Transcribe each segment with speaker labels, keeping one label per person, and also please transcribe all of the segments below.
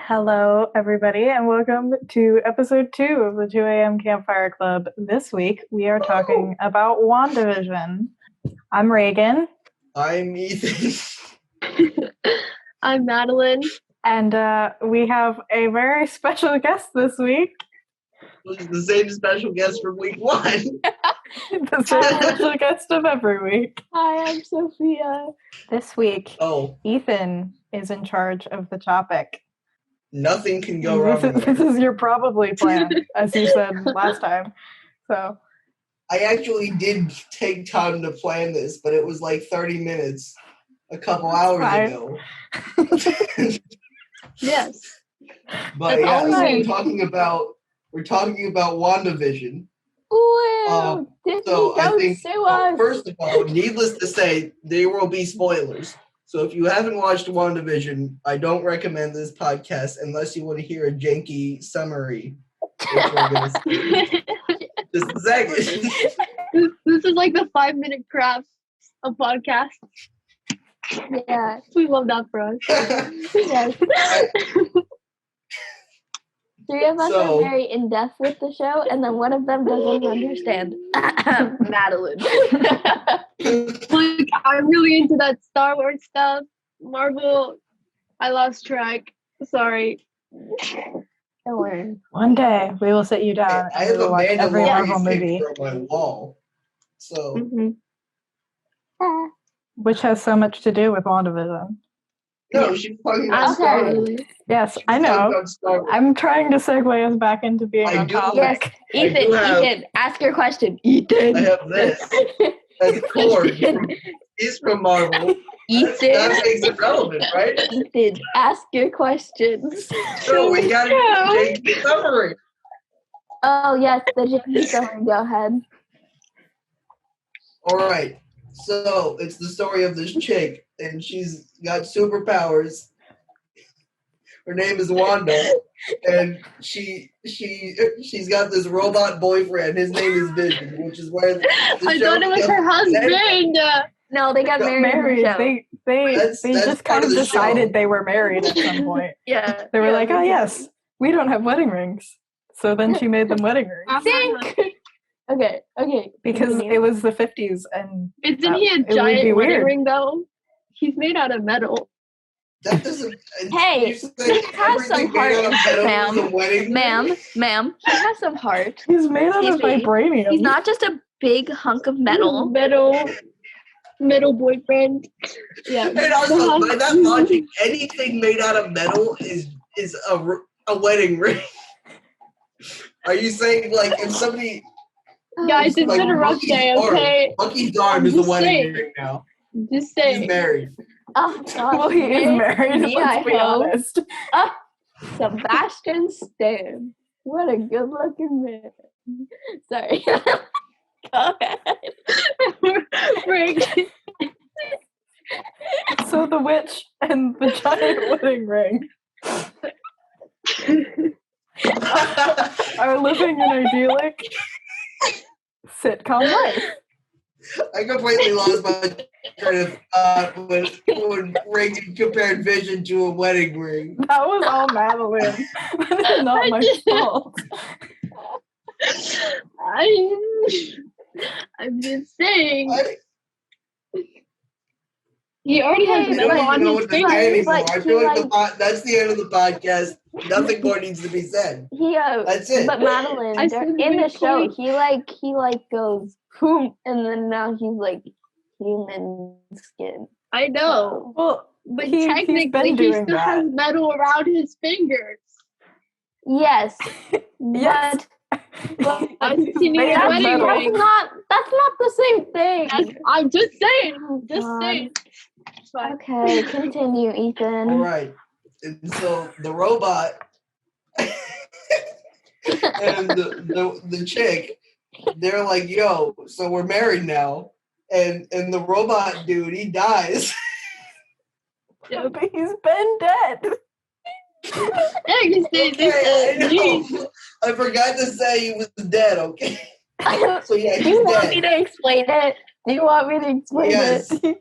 Speaker 1: Hello, everybody, and welcome to episode 2 of the 2 a.m. Campfire Club. This week, we are talking about WandaVision. I'm Reagan.
Speaker 2: I'm Ethan.
Speaker 3: I'm Madeline.
Speaker 1: And we have a very special guest this week.
Speaker 2: The same special guest from week 1.
Speaker 1: The same special guest of every week.
Speaker 3: Hi, I'm Sophia.
Speaker 1: This week,
Speaker 2: Oh,
Speaker 1: Ethan is in charge of the topic.
Speaker 2: nothing can go wrong.
Speaker 1: This is your probably plan, as you said last time. So
Speaker 2: I actually did take time to plan this, but it was like 30 minutes a couple hours ago.
Speaker 3: Yes.
Speaker 2: But
Speaker 3: That's
Speaker 2: yeah,
Speaker 3: all we
Speaker 2: so
Speaker 3: need.
Speaker 2: we're talking about WandaVision.
Speaker 3: Ooh, Disney,
Speaker 2: So I
Speaker 3: don't
Speaker 2: think,
Speaker 3: sue us.
Speaker 2: first of all, needless to say, there will be spoilers. So if you haven't watched WandaVision, I don't recommend this podcast unless you want to hear a janky summary. Which we're gonna see. Just a second.
Speaker 3: This is like the 5-minute crafts of podcasts. Yeah, we love that for us.
Speaker 4: Yes. 3 of us
Speaker 2: So-
Speaker 4: are very in depth with the show, and then one of them doesn't understand. Madeline.
Speaker 3: Like, I'm really into that Star Wars stuff. Marvel, I lost track. Sorry.
Speaker 4: Don't worry.
Speaker 1: one day we will sit you down
Speaker 2: I
Speaker 1: and we
Speaker 2: have
Speaker 1: will
Speaker 2: a
Speaker 1: watch every Marvel
Speaker 2: Mandalorian
Speaker 1: movie,
Speaker 2: picture on my wall. So
Speaker 3: Mhm.
Speaker 4: Ah,
Speaker 1: which has so much to do with WandaVision.
Speaker 2: no, she's talking about Star Wars.
Speaker 3: Absolutely.
Speaker 1: Yes,
Speaker 2: She's
Speaker 1: I
Speaker 2: talking
Speaker 1: know.
Speaker 2: about Star Wars.
Speaker 1: I'm trying to segue us back into being
Speaker 2: I
Speaker 1: on
Speaker 2: do-
Speaker 1: topic.
Speaker 4: yes,
Speaker 2: I do have-
Speaker 4: Ethan, ask your question. Ethan.
Speaker 2: I have this. As Cord is from Marvel. That
Speaker 4: Ethan.
Speaker 2: makes it relevant, right?
Speaker 4: Ethan, ask your questions.
Speaker 2: So we got to do the summary.
Speaker 4: Oh, yes, the Jamie summary. Go ahead.
Speaker 2: All right. So it's the story of this chick, and she's got superpowers. Her name is Wanda, and she's got this robot boyfriend. His name is Vision, which is where the
Speaker 3: I
Speaker 2: show
Speaker 3: thought it was her
Speaker 2: comes in.
Speaker 3: husband.
Speaker 4: No, they got
Speaker 2: Got
Speaker 4: married. In the show.
Speaker 1: They
Speaker 2: That's
Speaker 1: just
Speaker 2: part
Speaker 1: kind
Speaker 2: of
Speaker 1: of
Speaker 2: the
Speaker 1: decided
Speaker 2: show.
Speaker 1: they were married at some point.
Speaker 4: Yeah.
Speaker 1: They were
Speaker 4: yeah,
Speaker 1: like, oh yes, we don't have wedding rings. So then she made them wedding rings.
Speaker 4: Think. Okay.
Speaker 1: Because
Speaker 4: continue.
Speaker 1: it was the 50s and
Speaker 3: Isn't he a
Speaker 1: It would be
Speaker 3: giant wedding
Speaker 1: weird.
Speaker 3: ring, though? He's made out of metal.
Speaker 2: That doesn't.
Speaker 4: Hey,
Speaker 2: you say
Speaker 4: have some
Speaker 2: everything made out of
Speaker 4: heart,
Speaker 2: metal is a wedding ring?
Speaker 4: Ma'am, he has some heart.
Speaker 1: he's made out of
Speaker 4: Excuse me.
Speaker 1: vibranium.
Speaker 4: He's not just a big hunk of metal.
Speaker 3: Metal boyfriend. Yeah.
Speaker 2: And also, by that logic, anything made out of metal is a wedding ring. Are you saying, like, if somebody...
Speaker 3: Guys, it's
Speaker 2: like,
Speaker 3: been a rough
Speaker 2: Bucky's
Speaker 3: day,
Speaker 2: arm-
Speaker 3: okay?
Speaker 2: Bucky's arm is a
Speaker 3: Just
Speaker 2: wedding
Speaker 3: saying.
Speaker 2: ring now.
Speaker 3: Just
Speaker 2: He's
Speaker 3: saying.
Speaker 2: married.
Speaker 4: Oh, gosh.
Speaker 1: Well, he is married,
Speaker 4: Me,
Speaker 1: let's be
Speaker 4: I hope.
Speaker 1: honest.
Speaker 4: Sebastian Stan. What a good looking man. Sorry. Go ahead.
Speaker 3: Rick.
Speaker 1: So the witch and the giant wedding ring are living an idyllic sitcom life.
Speaker 2: I completely lost my train of thought when Reagan compared Vision to a wedding ring.
Speaker 1: That was all Madeline. That is not my fault.
Speaker 3: I'm just saying.
Speaker 2: I
Speaker 3: He already has
Speaker 4: Hey,
Speaker 2: don't
Speaker 3: metal
Speaker 2: even
Speaker 3: on
Speaker 2: know
Speaker 3: his
Speaker 2: what to say
Speaker 4: fingers,
Speaker 2: anymore.
Speaker 4: like,
Speaker 2: I feel
Speaker 4: he,
Speaker 2: like that's the end of the podcast. Nothing more needs to be said.
Speaker 4: He
Speaker 2: That's it.
Speaker 4: but Madeline,
Speaker 3: I
Speaker 4: there-
Speaker 3: said
Speaker 4: in the
Speaker 3: really
Speaker 4: show,
Speaker 3: quick.
Speaker 4: he goes boom, and then now he's like human skin.
Speaker 3: I know.
Speaker 1: Well,
Speaker 3: But
Speaker 1: he's
Speaker 3: technically,
Speaker 1: been
Speaker 3: he
Speaker 1: doing
Speaker 3: still has
Speaker 1: that.
Speaker 3: metal around his fingers.
Speaker 4: Yes,
Speaker 1: Yes.
Speaker 4: but
Speaker 3: I'm
Speaker 1: He's
Speaker 3: seeing
Speaker 1: made
Speaker 3: a
Speaker 1: of
Speaker 3: wedding
Speaker 1: metal.
Speaker 3: ring.
Speaker 4: that's not the same thing.
Speaker 3: I'm just saying. Just
Speaker 4: God.
Speaker 3: saying. But
Speaker 4: Okay, continue, Ethan.
Speaker 2: All right. And so the robot and the chick, they're like, yo, so we're married now. And the robot dude, he dies.
Speaker 1: But he's been dead.
Speaker 3: yeah, you say
Speaker 2: Okay, I
Speaker 3: this.
Speaker 2: know. I forgot to say he was dead, okay? So yeah,
Speaker 4: Do
Speaker 2: he's
Speaker 4: you want me
Speaker 2: dead.
Speaker 4: to explain it? Do you want me to explain
Speaker 2: Yes.
Speaker 4: it?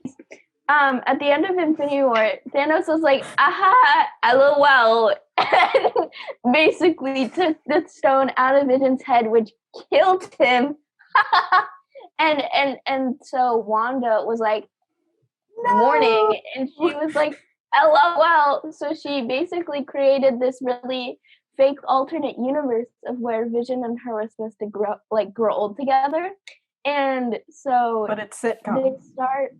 Speaker 4: at the end of Infinity War, Thanos was like, aha, LOL, and basically took the stone out of Vision's head, which killed him. and so Wanda was like, mourning, and she was like, LOL. So she basically created this really fake alternate universe of where Vision and her were supposed to grow old together. And so
Speaker 1: But it's sitcom.
Speaker 4: they start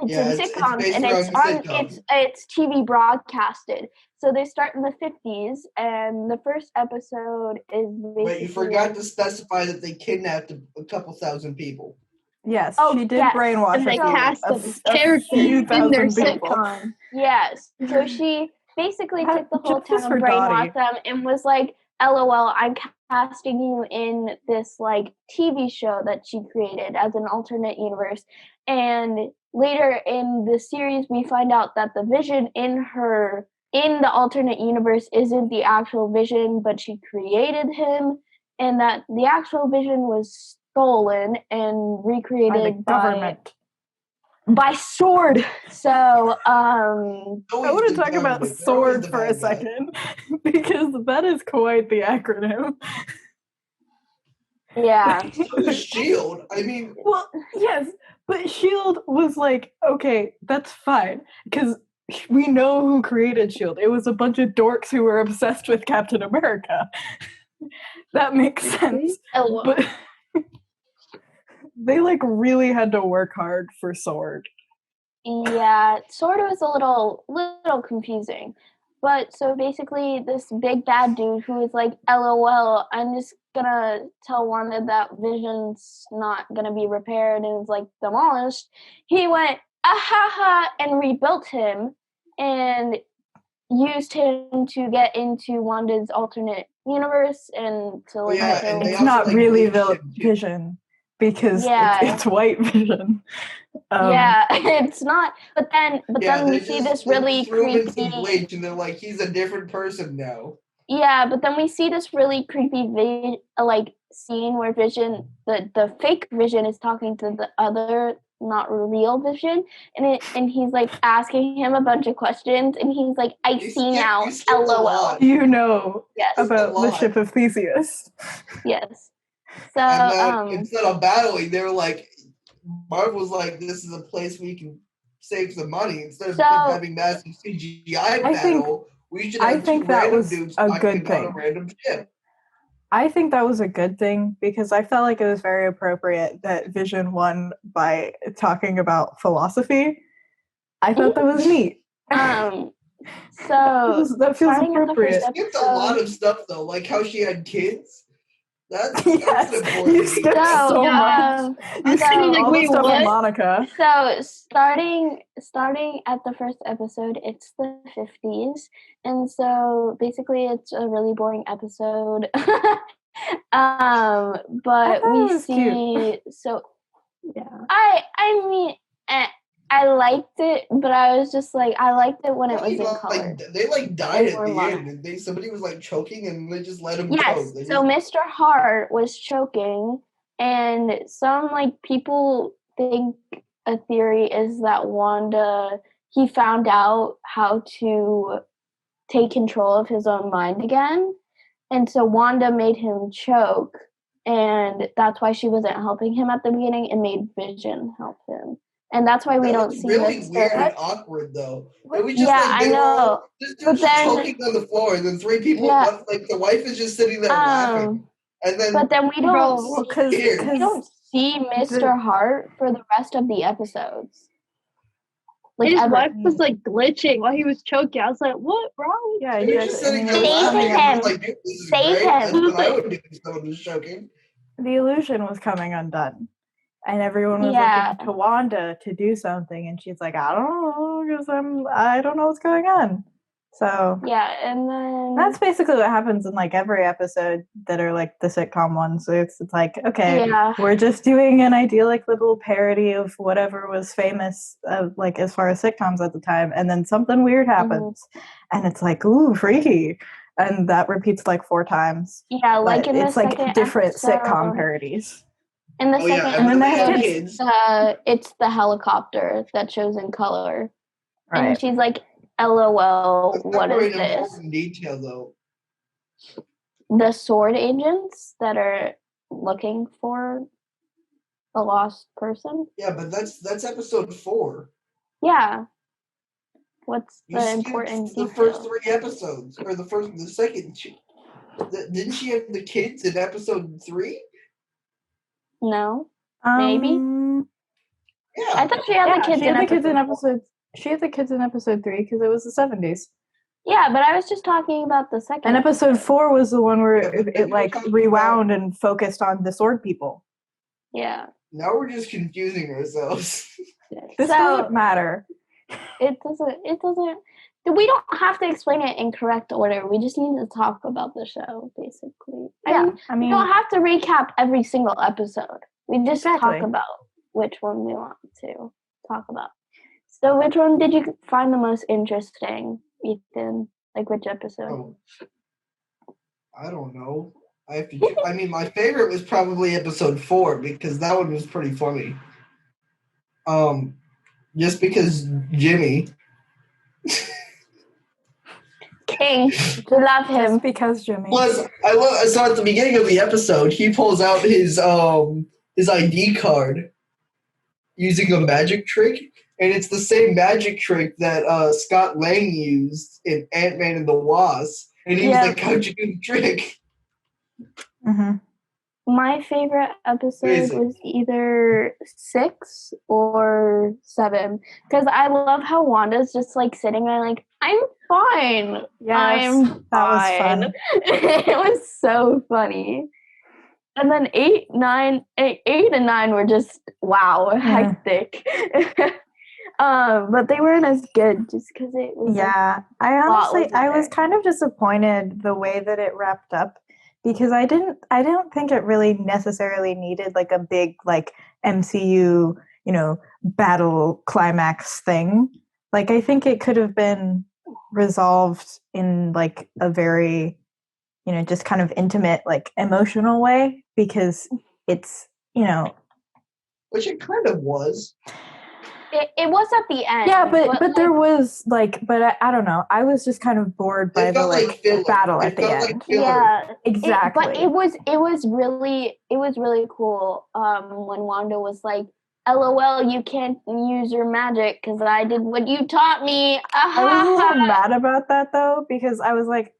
Speaker 4: it's
Speaker 2: Yeah,
Speaker 4: in
Speaker 2: it's
Speaker 4: sitcoms
Speaker 2: based
Speaker 4: and
Speaker 2: around
Speaker 4: it's
Speaker 2: the
Speaker 4: on
Speaker 2: sitcom.
Speaker 4: it's TV broadcasted. So they start in the 50s, and the first episode is basically.
Speaker 2: But you forgot to specify that they kidnapped a couple thousand people.
Speaker 1: Yes,
Speaker 4: Oh,
Speaker 1: she did
Speaker 4: yes.
Speaker 1: brainwash
Speaker 3: And they
Speaker 1: a few-
Speaker 3: cast
Speaker 1: a
Speaker 3: them
Speaker 1: f-
Speaker 3: as
Speaker 1: a
Speaker 3: characters
Speaker 1: few
Speaker 3: in their
Speaker 1: thousand people.
Speaker 3: sitcom.
Speaker 4: Yes. So she basically took the whole
Speaker 1: Justice
Speaker 4: town,
Speaker 1: for
Speaker 4: brainwashed
Speaker 1: Dottie.
Speaker 4: them, and was like, LOL, I'm casting you in this like TV show that she created as an alternate universe. And later in the series, we find out that the Vision in the alternate universe isn't the actual Vision, but she created him, and that the actual Vision was stolen and
Speaker 1: By the
Speaker 4: recreated
Speaker 1: government.
Speaker 4: by Sword. So,
Speaker 1: I
Speaker 2: Always
Speaker 1: want to
Speaker 2: the
Speaker 1: talk about
Speaker 2: government. They're always
Speaker 1: SWORD
Speaker 2: the
Speaker 1: for a
Speaker 2: bad guy.
Speaker 1: second, because that is quite the acronym.
Speaker 4: yeah.
Speaker 2: So is S.H.I.E.L.D. I mean,
Speaker 1: Well, yes, but S.H.I.E.L.D. was like, okay, that's fine, because we know who created S.H.I.E.L.D. It was a bunch of dorks who were obsessed with Captain America. That makes sense.
Speaker 4: LOL.
Speaker 1: But they like really had to work hard for SWORD.
Speaker 4: Yeah, Sword was a little confusing. But so basically this big bad dude who is like, LOL, I'm just gonna tell Wanda that Vision's not gonna be repaired and is like demolished. He went, ahaha, and rebuilt him and used him to get into Wanda's alternate universe and to like
Speaker 2: yeah,
Speaker 4: kill.
Speaker 2: and they
Speaker 1: It's
Speaker 2: also,
Speaker 1: not
Speaker 2: like,
Speaker 1: really
Speaker 2: bleached
Speaker 1: the
Speaker 2: him, too.
Speaker 1: Vision, because
Speaker 4: Yeah.
Speaker 1: it's white Vision.
Speaker 4: Yeah, it's not. But then
Speaker 2: Yeah,
Speaker 4: we
Speaker 2: they
Speaker 4: see
Speaker 2: just
Speaker 4: this really
Speaker 2: threw him in some
Speaker 4: creepy.
Speaker 2: bleach, and they're like, he's a different person now.
Speaker 4: Yeah, but then we see this really creepy like scene where Vision, the fake Vision, is talking to the other not real Vision, and he's like asking him a bunch of questions, and he's like, I see now,
Speaker 2: You skipped a
Speaker 4: LOL.
Speaker 2: lot.
Speaker 1: You know
Speaker 4: Yes,
Speaker 1: about the
Speaker 2: lot.
Speaker 1: ship of Theseus.
Speaker 4: yes. So
Speaker 2: And then instead of battling, they were like, Marvel's like, this is a place we can save some money. Instead of having massive CGI battle, we should have two
Speaker 1: that
Speaker 2: random
Speaker 1: was
Speaker 2: dudes
Speaker 1: a
Speaker 2: fighting
Speaker 1: good
Speaker 2: on a
Speaker 1: thing.
Speaker 2: random ship.
Speaker 1: I think that was a good thing because I felt like it was very appropriate that Vision won by talking about philosophy. I thought that was neat.
Speaker 4: So
Speaker 1: that feels
Speaker 4: starting at the
Speaker 1: appropriate.
Speaker 4: first
Speaker 2: You skipped a lot of stuff though, like how she had kids. That's
Speaker 1: Yes,
Speaker 2: important.
Speaker 1: you skipped so much. You skipped
Speaker 3: like,
Speaker 1: all the
Speaker 3: wait,
Speaker 1: stuff
Speaker 3: what?
Speaker 1: on Monica.
Speaker 4: So starting at the first episode, it's the 50s, and so basically it's a really boring episode. But we see
Speaker 1: cute.
Speaker 4: so
Speaker 3: Yeah.
Speaker 4: I mean I liked it, but I was just like, I liked it when it was in color.
Speaker 2: They like died at
Speaker 4: Or
Speaker 2: the
Speaker 4: mono.
Speaker 2: end, and somebody was like choking, and they just let him
Speaker 4: Yes,
Speaker 2: choke.
Speaker 4: so Mr. Hart was choking, and some like people think a theory is that Wanda, he found out how to take control of his own mind again, and so Wanda made him choke, and that's why she wasn't helping him at the beginning and made Vision help him. And that's why we don't see
Speaker 2: really
Speaker 4: Mr.
Speaker 2: weird and awkward though. It was just
Speaker 4: Yeah,
Speaker 2: like
Speaker 4: I know.
Speaker 2: This dude's
Speaker 4: But
Speaker 2: just
Speaker 4: then-
Speaker 2: choking on the floor, and then three people,
Speaker 4: Yeah.
Speaker 2: like the wife is just sitting there laughing, and then
Speaker 4: But then we don't
Speaker 3: Bro,
Speaker 4: we don't see Mr. Hart for the rest of the episodes. Like
Speaker 3: his
Speaker 4: ever.
Speaker 3: wife was like glitching while he was choking. I was like, "What, bro?"
Speaker 1: Yeah,
Speaker 2: he was
Speaker 1: yes,
Speaker 2: just sitting there
Speaker 1: and
Speaker 2: laughing.
Speaker 4: Save
Speaker 2: And
Speaker 4: him.
Speaker 2: was like, "Dude, this is
Speaker 4: Save
Speaker 2: great.
Speaker 4: him.
Speaker 2: That's what I would do if someone was choking."
Speaker 1: the illusion was coming undone. And everyone was looking to Wanda to do something, and she's like, I don't know, because I don't know what's going on. So
Speaker 4: yeah, and then
Speaker 1: that's basically what happens in like every episode that are like the sitcom ones. So it's like, okay, we're just doing an idyllic little parody of whatever was famous, like as far as sitcoms at the time, and then something weird happens, and it's like, ooh, freaky, and that repeats like 4 times.
Speaker 4: yeah, like
Speaker 1: But
Speaker 4: in
Speaker 1: it's
Speaker 4: the
Speaker 1: like
Speaker 4: second
Speaker 1: different
Speaker 4: episode,
Speaker 1: sitcom parodies.
Speaker 4: In the second
Speaker 2: and then they have
Speaker 4: episode, it's the helicopter that shows in color. Right. And she's like, LOL, what is this? Important
Speaker 2: detail, though.
Speaker 4: The sword agents that are looking for a lost person.
Speaker 2: Yeah, but that's episode 4.
Speaker 4: Yeah. What's the important detail?
Speaker 2: The first 3 episodes, or the second. Didn't she have the kids in episode 3?
Speaker 4: No, maybe.
Speaker 2: Yeah,
Speaker 4: I thought she had the kids.
Speaker 1: She had the kids in episode. She had the kids in episode 3 because it was the 70s.
Speaker 4: Yeah, but I was just talking about the second.
Speaker 1: And episode 4 was the one where it like rewound and focused on the sword people.
Speaker 4: Yeah.
Speaker 2: Now we're just confusing ourselves.
Speaker 1: This doesn't matter.
Speaker 4: It doesn't. We don't have to explain it in correct order. We just need to talk about the show, basically.
Speaker 1: Yeah, I mean,
Speaker 4: we don't have to recap every single episode. We just talk about which one we want to talk about. So which one did you find the most interesting, Ethan? Like which episode?
Speaker 2: Oh, I don't know. I mean, my favorite was probably episode 4 because that one was pretty funny. Just because Jimmy.
Speaker 4: King, we love him.
Speaker 1: Just because Jimmy.
Speaker 2: Plus, I saw at the beginning of the episode, he pulls out his ID card using a magic trick, and it's the same magic trick that Scott Lang used in Ant-Man and the Wasp, and he was like, "How'd you do the trick?"
Speaker 1: Mm-hmm.
Speaker 4: My favorite episode was either 6 or 7 because I love how Wanda's just like sitting there like, I'm fine.
Speaker 1: Yes, that was fun.
Speaker 4: It was so funny. And then 8 and 9 were just hectic. But they weren't as good just because it was.
Speaker 1: Yeah, I was kind of disappointed the way that it wrapped up. Because I don't think it really necessarily needed like a big like MCU, battle climax thing. Like I think it could have been resolved in like a very, just kind of intimate, like emotional way because it's,
Speaker 2: which it kind of was.
Speaker 4: It was at the end.
Speaker 1: Yeah, but there was like, but I don't know. I was just kind of bored by the battle at the end.
Speaker 4: Yeah,
Speaker 1: exactly.
Speaker 4: But it was really cool. When Wanda was like, "LOL, you can't use your magic because I did what you taught me."
Speaker 1: I was a little mad about that though because I was like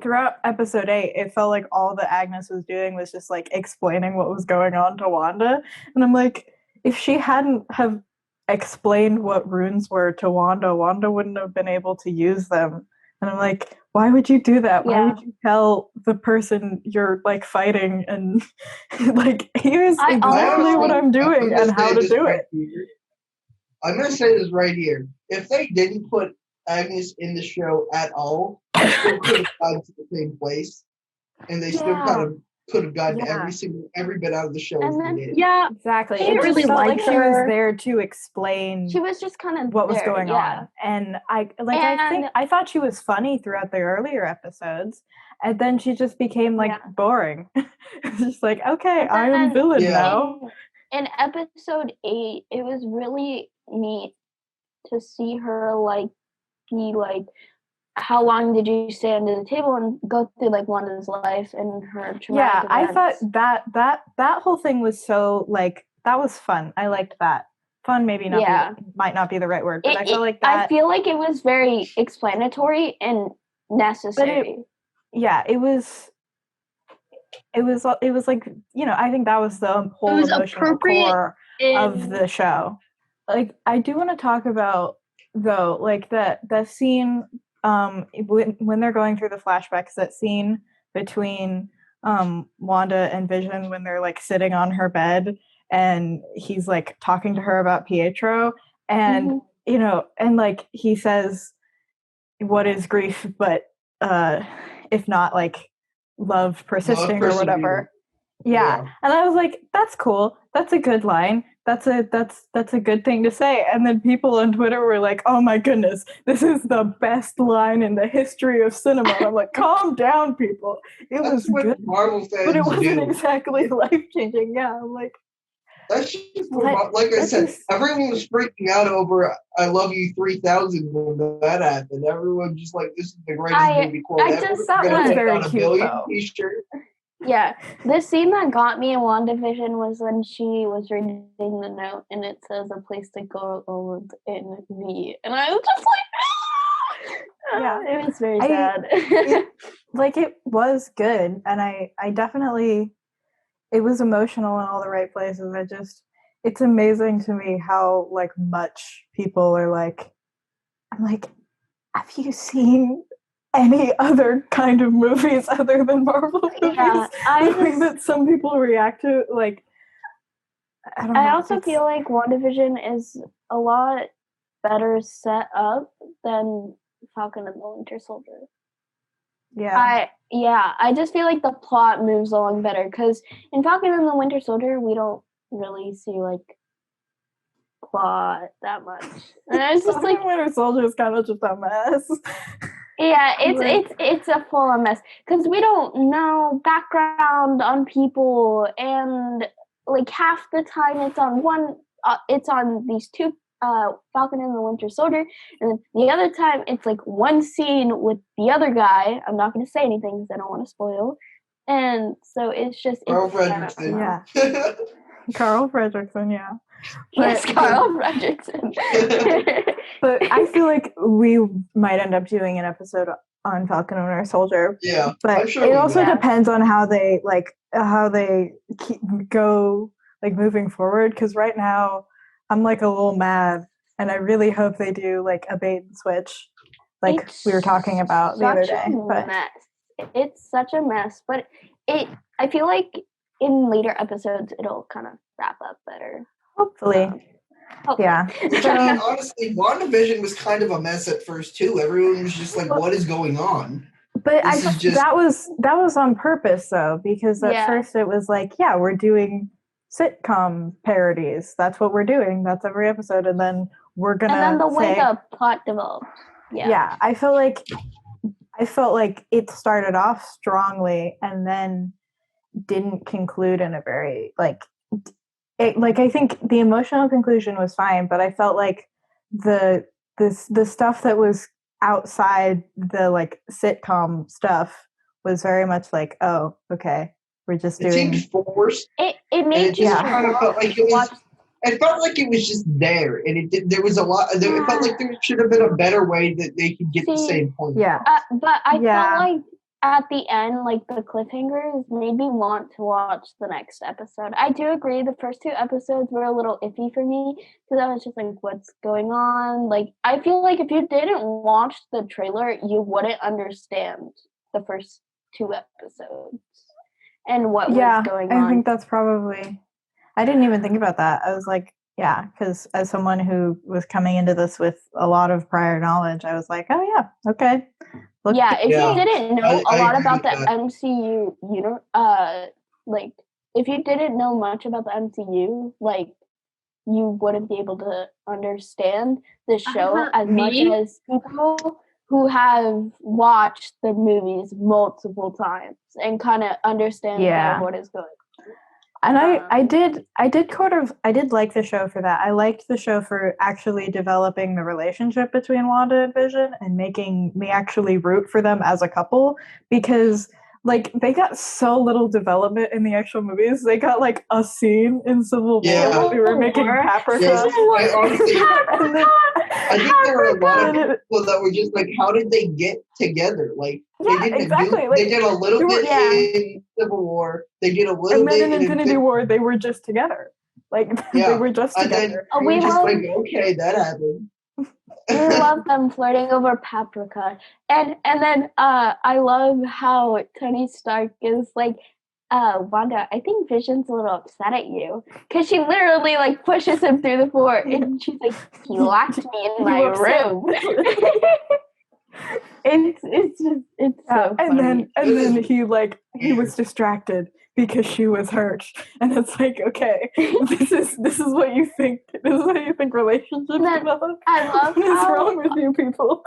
Speaker 1: throughout episode 8, it felt like all that Agnes was doing was just like explaining what was going on to Wanda, and I'm like, if she hadn't have explained what runes were to Wanda, Wanda wouldn't have been able to use them. And I'm like, why would you do that? Why would you tell the person you're like fighting and like here's exactly what I'm doing and how to do it?
Speaker 2: I'm gonna say this right here. If they didn't put Agnes in the show at all, they still could have gotten to the same place. And they still kind of could have gotten every bit out of the show.
Speaker 1: Exactly. It really felt like she was there to explain.
Speaker 4: She was just kind of
Speaker 1: what was going on, and I thought she was funny throughout the earlier episodes, and then she just became like boring. It's just like, okay, I am villain now.
Speaker 4: In episode 8, it was really neat to see her like be like, how long did you stay under the table and go through like Wanda's life and her traumatic events?
Speaker 1: I thought that whole thing was so like that was fun. I liked that. Fun maybe might not be the right word, but I feel like that.
Speaker 4: I feel like it was very explanatory and necessary.
Speaker 1: It was like, I think that was the whole emotional core of the show. Like I do want to talk about though, like that scene when they're going through the flashbacks, that scene between Wanda and Vision when they're like sitting on her bed and he's like talking to her about Pietro and and like he says, what is grief but if not like love persisting or whatever. And I was like, that's cool, that's a good line, that's a good thing to say. And then people on Twitter were like, "Oh my goodness, this is the best line in the history of cinema." And I'm like, "Calm down, people.
Speaker 2: That's what
Speaker 1: good,
Speaker 2: Marvel fans
Speaker 1: but it wasn't
Speaker 2: do.
Speaker 1: exactly life changing." Yeah, I'm like,
Speaker 2: that's just like I said. Everyone was freaking out over "I Love You 3000" when that happened. Everyone just like, this is the greatest movie quote ever.
Speaker 4: I just thought that was
Speaker 1: very cute, though.
Speaker 2: T-shirt.
Speaker 4: Yeah, the scene that got me in WandaVision was when she was reading the note and it says "a place to go in V," and I was just like, yeah, it was very sad.
Speaker 1: It was good, and I definitely, it was emotional in all the right places. It's amazing to me how like much people are like, I'm like, have you seen any other kind of movies other than Marvel movies?
Speaker 4: Yeah,
Speaker 1: I think that some people react to like. I don't know.
Speaker 4: I also feel like WandaVision is a lot better set up than Falcon and the Winter Soldier.
Speaker 1: Yeah.
Speaker 4: I just feel like the plot moves along better because in Falcon and the Winter Soldier we don't really see like plot that much. And it's just like
Speaker 1: Winter Soldier is kind of just a mess.
Speaker 4: Yeah, it's a full on mess because we don't know background on people, and like half the time it's on these two Falcon and the Winter Soldier, and then the other time it's like one scene with the other guy. I'm not going to say anything because I don't want to spoil. And so it's just
Speaker 2: Carl Fredrickson.
Speaker 1: Yeah. Carl Fredrickson, yeah.
Speaker 4: Yes, Carl Fredrickson.
Speaker 1: But I feel like we might end up doing an episode on Falcon and Winter Soldier.
Speaker 2: Yeah,
Speaker 1: but
Speaker 2: I'm sure
Speaker 1: it also depends on how they go like moving forward. Because right now I'm like a little mad, and I really hope they do like a bait and switch, like we were talking about the other day.
Speaker 4: It's such a mess, but I feel like in later episodes it'll kind of wrap up better.
Speaker 1: Hopefully. Yeah.
Speaker 2: Which, I mean, honestly, WandaVision was kind of a mess at first too. Everyone was just like, "What is going on?"
Speaker 1: But that was on purpose though, because at first it was like, "Yeah, we're doing sitcom parodies. That's what we're doing. That's every episode." And then we're gonna. And then
Speaker 4: the way the plot developed. Yeah.
Speaker 1: Yeah, I felt like it started off strongly and then didn't conclude in a very I think the emotional conclusion was fine, but I felt like the stuff that was outside the like sitcom stuff was very much like, oh, okay, we're just doing.
Speaker 2: It seemed forced.
Speaker 4: It made you
Speaker 2: kind of felt like it was. It felt like it was just there, and there was a lot. It felt like there should have been a better way that they could get the same point.
Speaker 1: Yeah,
Speaker 4: but I felt like at the end, like the cliffhangers made me want to watch the next episode. I do agree the first two episodes were a little iffy for me because I was just like, what's going on? Like, I feel like if you didn't watch the trailer, you wouldn't understand the first two episodes and what was going on.
Speaker 1: I think that's probably... I didn't even think about that. I was like, yeah, because as someone who was coming into this with a lot of prior knowledge, I was like, oh yeah, okay.
Speaker 4: If you didn't know a lot about the MCU, like if you didn't know much about the MCU, like you wouldn't be able to understand the show as much as people who have watched the movies multiple times and kind of understand what is going on.
Speaker 1: And I did like the show for that. I liked the show for actually developing the relationship between Wanda and Vision and making me actually root for them as a couple, because like they got so little development in the actual movies. They got like a scene in Civil War that they were making paprika.
Speaker 2: I think there were a lot of people that were just like, how did they get together? Like they did a little bit in Civil War. They did a little bit
Speaker 1: in Infinity War. They were just together. Like they were just together.
Speaker 2: We just like, okay, that happened.
Speaker 4: We love them flirting over paprika, and then I love how Tony Stark is like, Wanda, I think Vision's a little upset at you, because she literally like pushes him through the floor, and she's like, he locked me in my room. It's so funny.
Speaker 1: And then he was distracted because she was hurt. And it's like, okay, this is what you think. This is how you think relationships develop.
Speaker 4: I love
Speaker 1: what is wrong with you people?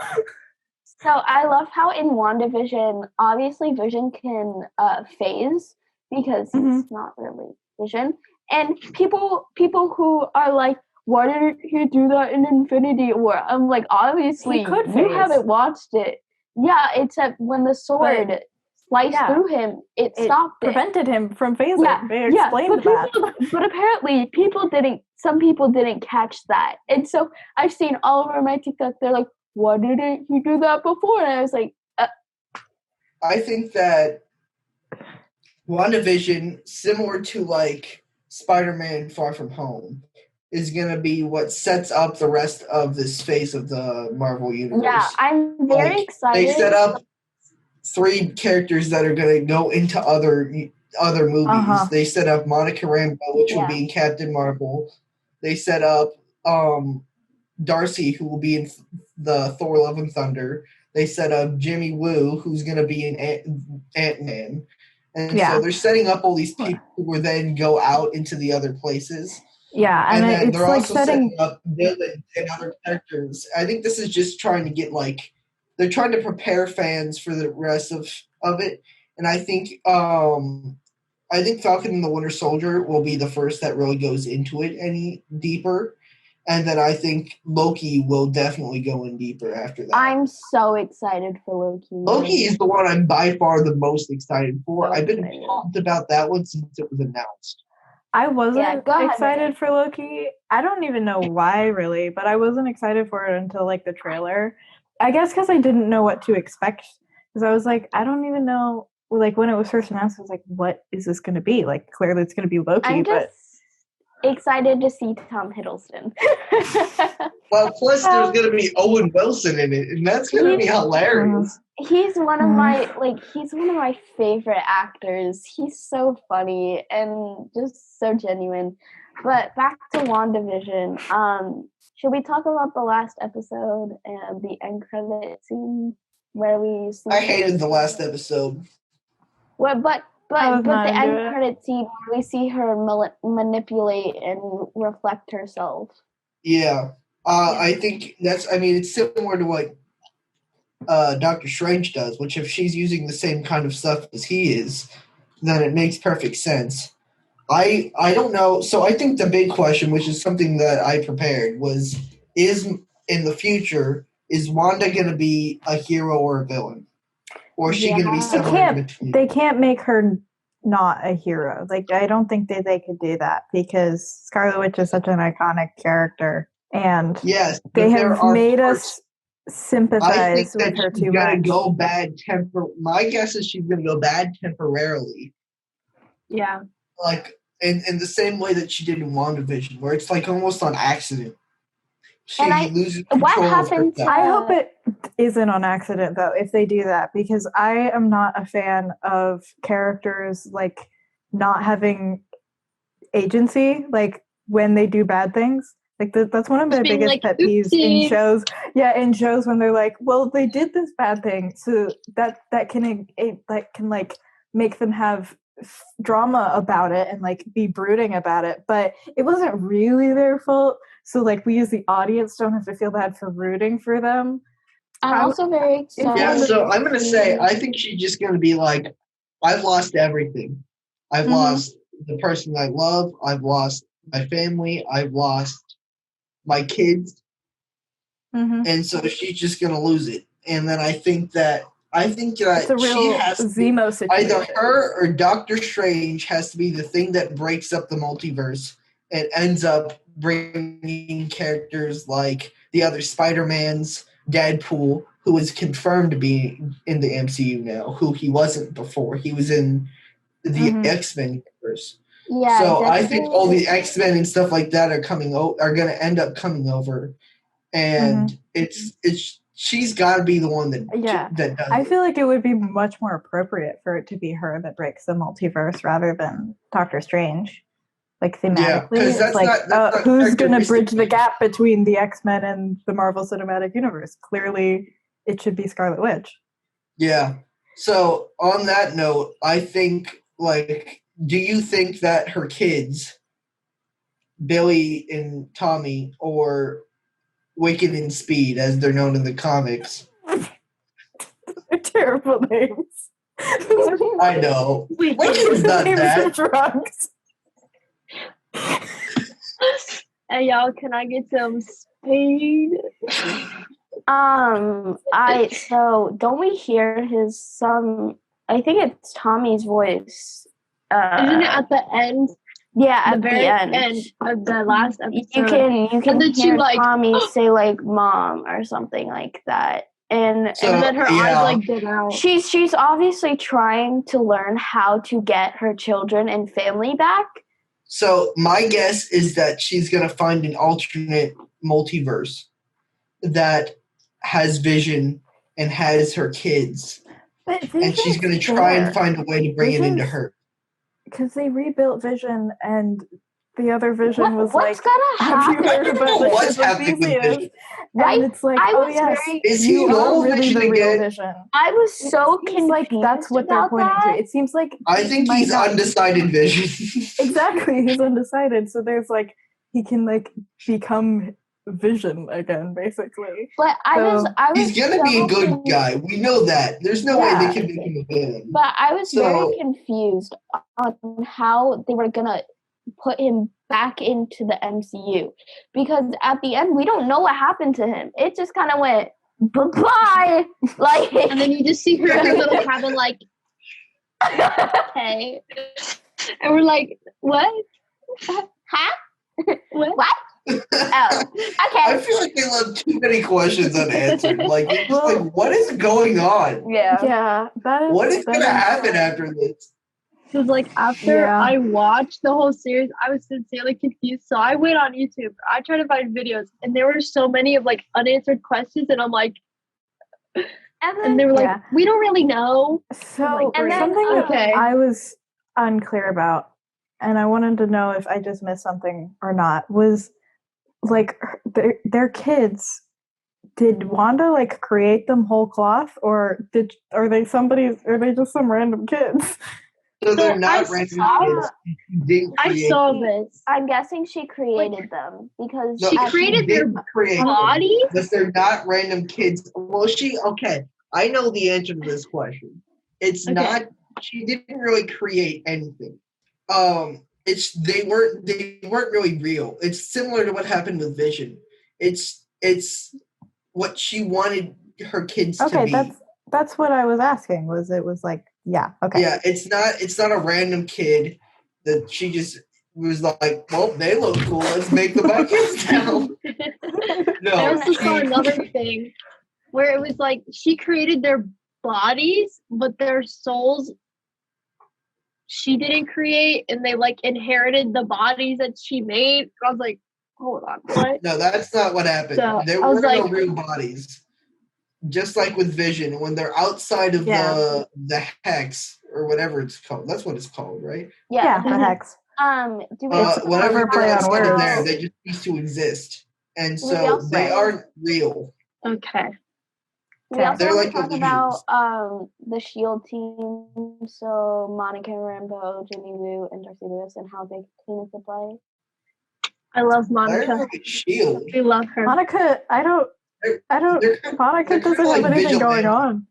Speaker 4: So I love how in WandaVision, obviously Vision can phase because he's not really Vision. And people who are like, why didn't he do that in Infinity War? I'm like, obviously, you haven't watched it. Yeah, except when the sword sliced through him, it stopped
Speaker 1: prevented him from phasing.
Speaker 4: Yeah,
Speaker 1: they explained that.
Speaker 4: But apparently, some people didn't catch that. And so I've seen all over my TikTok, they're like, why didn't he do that before? And I was like,
Speaker 2: I think that WandaVision, similar to like Spider-Man Far From Home, is going to be what sets up the rest of this phase of the Marvel Universe.
Speaker 4: Yeah, I'm very excited.
Speaker 2: They set up 3 characters that are going to go into other movies. They set up Monica Rambeau, which will be in Captain Marvel. They set up Darcy, who will be in the Thor Love and Thunder. They set up Jimmy Woo, who's going to be in Ant-Man. And so they're setting up all these people who will then go out into the other places.
Speaker 1: Yeah,
Speaker 2: and then
Speaker 1: it's
Speaker 2: they're
Speaker 1: like
Speaker 2: also setting up villains and other characters. I think this is just trying to get they're trying to prepare fans for the rest of it. And I think Falcon and the Winter Soldier will be the first that really goes into it any deeper. And then I think Loki will definitely go in deeper after that.
Speaker 4: I'm so excited for Loki.
Speaker 2: Loki is the one I'm by far the most excited for. I've been pumped about that one since it was announced.
Speaker 1: I wasn't excited for Loki. I don't even know why, really, but I wasn't excited for it until, like, the trailer. I guess because I didn't know what to expect. Because I was like, I don't even know. Like, when it was first announced, I was like, what is this going to be? Like, clearly it's going to be Loki,
Speaker 4: I'm just excited to see Tom Hiddleston.
Speaker 2: Well, plus there's going to be Owen Wilson in it, and that's going to be hilarious.
Speaker 4: He's one of my favorite actors. He's so funny and just so genuine. But back to WandaVision. Should we talk about the last episode and the end credit scene where we see?
Speaker 2: I hated the last episode.
Speaker 4: But the end credit scene where we see her manipulate and reflect herself.
Speaker 2: Yeah. I think it's similar to what Doctor Strange does, which if she's using the same kind of stuff as he is, then it makes perfect sense. I don't know. So I think the big question, which is something that I prepared, was in the future, is Wanda going to be a hero or a villain? Or is she going to be somewhere in between?
Speaker 1: They can't make her not a hero. Like, I don't think they could do that because Scarlet Witch is such an iconic character. And they have made us sympathize with her too much.
Speaker 2: My guess is she's going to go bad temporarily.
Speaker 4: Yeah.
Speaker 2: Like, in the same way that she did in WandaVision, where it's like almost on accident. She loses control.
Speaker 4: What happened?
Speaker 1: I hope it isn't on accident, though, if they do that, because I am not a fan of characters, like, not having agency, like, when they do bad things. Like, that's one of my biggest pet peeves in shows. Yeah, in shows when they're like, well, they did this bad thing, so that can like make them have drama about it and like be brooding about it, but it wasn't really their fault. So like we as the audience don't have to feel bad for rooting for them.
Speaker 4: I'm also very excited.
Speaker 2: Yeah, so I'm gonna say I think she's just gonna be like, I've lost everything. I've lost the person I love. I've lost my family. I've lost my kids, and so she's just gonna lose it. And then I think that
Speaker 1: it's a real
Speaker 2: she has
Speaker 1: Zemo situation.
Speaker 2: Either her or Doctor Strange has to be the thing that breaks up the multiverse and ends up bringing characters like the other Spider-Mans, Deadpool, who is confirmed to be in the MCU now, who he wasn't before. He was in the X-Men universe.
Speaker 4: Yeah,
Speaker 2: so I think all the X-Men and stuff like that are going to end up coming over, and she's got to be the one that does
Speaker 1: I feel like it would be much more appropriate for it to be her that breaks the multiverse rather than Doctor Strange. Like thematically, it's like who's going to bridge the gap between the X-Men and the Marvel Cinematic Universe? Clearly, it should be Scarlet Witch.
Speaker 2: Yeah. So on that note, I think like do you think that her kids, Billy and Tommy, or Wicked and Speed, as they're known in the comics?
Speaker 1: They're terrible names.
Speaker 2: I know. Wicked's not that.
Speaker 1: Drugs.
Speaker 3: Hey y'all, can I get some speed?
Speaker 4: So don't we hear his son? I think it's Tommy's voice.
Speaker 3: Isn't it at the end?
Speaker 4: Yeah, at
Speaker 3: the very end of the last episode.
Speaker 4: You can hear Tommy say like "mom" or something like that, and
Speaker 3: then her eyes like get out.
Speaker 4: She's obviously trying to learn how to get her children and family back.
Speaker 2: So my guess is that she's gonna find an alternate multiverse that has Vision and has her kids, and she's gonna try and find a way to bring it into her.
Speaker 1: Because they rebuilt Vision, and the other Vision was
Speaker 4: what's gonna happen?
Speaker 2: I don't know what's happening with Vision.
Speaker 1: Right? And it's like,
Speaker 2: is he normal
Speaker 1: really
Speaker 2: Vision again?
Speaker 1: Vision.
Speaker 4: I was so confused.
Speaker 1: Like that's what they're pointing to. It seems like
Speaker 2: I think he's undecided Vision.
Speaker 1: Exactly, he's undecided. So there's like he can like become Vision again, basically.
Speaker 4: But I was
Speaker 2: he's gonna be a good guy. We know that. There's no way they can make him a villain.
Speaker 4: But I was very confused on how they were gonna put him back into the MCU, because at the end we don't know what happened to him. It just kind of went bye, like,
Speaker 3: and then you just see her in her little cabin, like, hey, and we're like, what?
Speaker 4: Huh?
Speaker 3: What?
Speaker 4: Oh, okay.
Speaker 2: I feel like they left too many questions unanswered. Like, it's just like, what is going on?
Speaker 1: Yeah.
Speaker 2: What is going to happen after this?
Speaker 3: Because, like, after I watched the whole series, I was sincerely confused. So I went on YouTube. I tried to find videos, and there were so many of, like, unanswered questions, and I'm like, and they were like, we don't really know.
Speaker 1: So, something I was unclear about, and I wanted to know if I just missed something or not, was, like, their kids. Did Wanda, like, create them whole cloth, or are they just some random kids?
Speaker 2: So they're not random kids.
Speaker 3: I saw this.
Speaker 4: I'm guessing she created them because
Speaker 3: she created their bodies,
Speaker 2: but they're not random kids. Well, I know the answer to this question. It's not. She didn't really create anything. They weren't really real. It's similar to what happened with Vision. It's what she wanted her kids to be.
Speaker 1: Okay, that's what I was asking. It was like, yeah, okay.
Speaker 2: Yeah, it's not a random kid that she just was like, well, they look cool, let's make them my kids now. No.
Speaker 3: I also saw another thing where it was like she created their bodies, but their souls she didn't create, and they like inherited the bodies that she made. I was like, hold on, what?
Speaker 2: No, that's not what happened.
Speaker 3: So,
Speaker 2: there were no real bodies. Just like with Vision, when they're outside of the hex or whatever it's called. That's what it's called, right?
Speaker 1: Yeah, the hex.
Speaker 2: Whenever they're outside of there, they just cease to exist. And so they aren't real.
Speaker 3: Okay.
Speaker 4: We also
Speaker 2: they're like
Speaker 4: talk about the S.H.I.E.L.D. team, so Monica Rambeau, Jimmy Woo, and Darcy Lewis, and how they came into play.
Speaker 3: I love Monica.
Speaker 2: S.H.I.E.L.D.
Speaker 3: We love her.
Speaker 1: Monica, I don't. Monica doesn't have anything going on.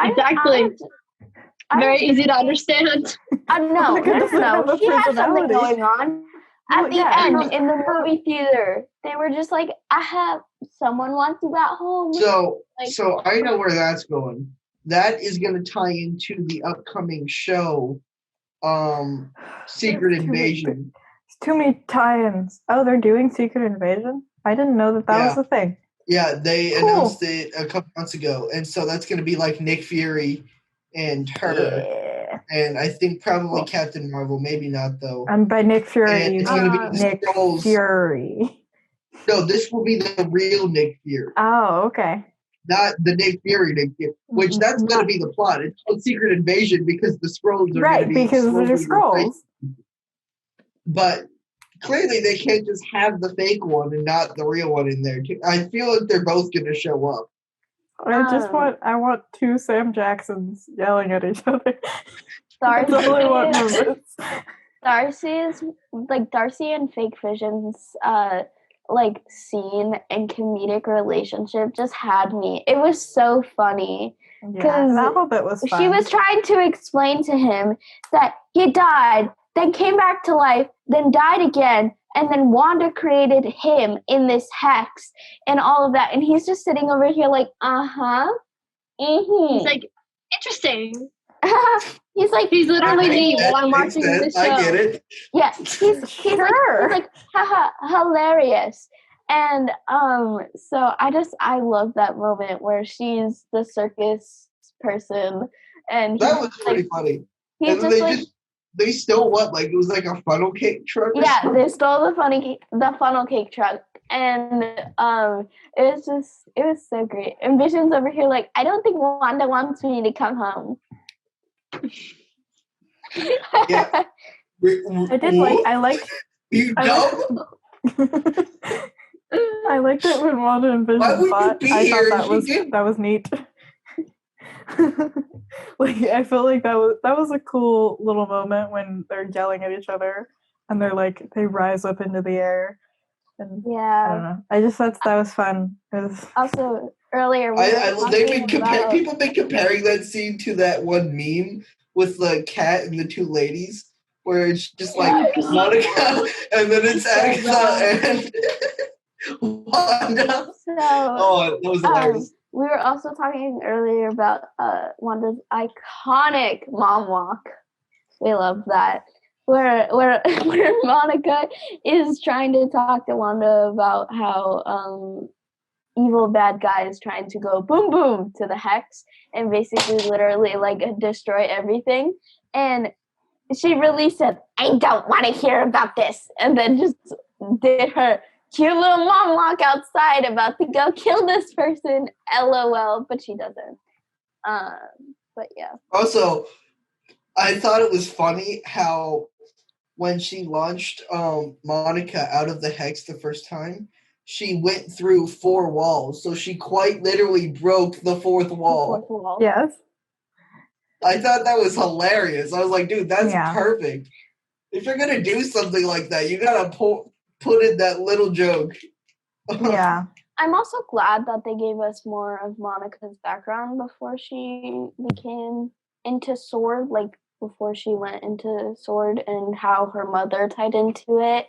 Speaker 3: Exactly. Very easy to understand.
Speaker 4: No. She has something going on. At the end, in the movie theater, they were just like, someone wants you at home.
Speaker 2: So I know where that's going. That is going to tie into the upcoming show, Secret Invasion.
Speaker 1: Too many tie-ins. Oh, they're doing Secret Invasion? I didn't know that was a thing.
Speaker 2: Yeah, they announced it a couple months ago. And so that's going to be like Nick Fury and her. Yeah. And I think probably Captain Marvel. Maybe not, though.
Speaker 1: And by Nick Fury,
Speaker 2: it's going to be
Speaker 1: Nick Fury.
Speaker 2: No, this will be the real Nick Fury.
Speaker 1: Oh, okay.
Speaker 2: Not the Nick Fury, which that's going to be the plot. It's called Secret Invasion because the Skrulls are
Speaker 1: right, because they're Skrulls.
Speaker 2: But clearly they can't just have the fake one and not the real one in there. I feel like they're both going to show up.
Speaker 1: I want two Sam Jacksons yelling at each other. That's all I want from this.
Speaker 4: Darcy and Fake Vision's like scene and comedic relationship just had me. It was so funny.
Speaker 1: Yeah, that whole bit was fun.
Speaker 4: She was trying to explain to him that he died, then came back to life, then died again, and then Wanda created him in this hex and all of that. And he's just sitting over here like, uh-huh. Mm-hmm.
Speaker 3: He's like, interesting.
Speaker 4: He's literally me while I'm watching this show.
Speaker 2: I get it.
Speaker 4: Yeah, he's like, haha, hilarious. And so I love that moment where she's the circus person, and
Speaker 2: that was pretty funny.
Speaker 4: He's just
Speaker 2: they stole what? Like it was like a funnel cake truck.
Speaker 4: Yeah, they stole the funnel cake truck, and it was so great. And Vision's over here like, I don't think Wanda wants me to come home.
Speaker 2: Yeah.
Speaker 1: I liked
Speaker 2: you dumb.
Speaker 1: I liked it when Wanda and Vision fought. I thought that was neat. Like I felt like that was a cool little moment when they're yelling at each other and they're like they rise up into the air. And
Speaker 4: yeah,
Speaker 1: I don't know. I just thought that was fun.
Speaker 4: Also earlier,
Speaker 2: people been comparing that scene to that one meme with the cat and the two ladies, where it's just like Monica and then it's Agatha and Wanda. That was hilarious.
Speaker 4: We were also talking earlier about Wanda's iconic mom walk. We love that. Where Monica is trying to talk to Wanda about how evil bad guy is trying to go boom boom to the hex and basically literally like destroy everything. And she really said, I don't want to hear about this. And then just did her cute little mom walk outside about to go kill this person. LOL. But she doesn't. But yeah.
Speaker 2: Also, I thought it was funny how when she launched Monica out of the hex the first time, she went through 4 walls. So she quite literally broke the 4th wall.
Speaker 1: Yes.
Speaker 2: I thought that was hilarious. I was like, dude, that's perfect. If you're going to do something like that, you got to put in that little joke.
Speaker 1: Yeah.
Speaker 4: I'm also glad that they gave us more of Monica's background before she became into S.W.O.R.D., like before she went into S.W.O.R.D. and how her mother tied into it.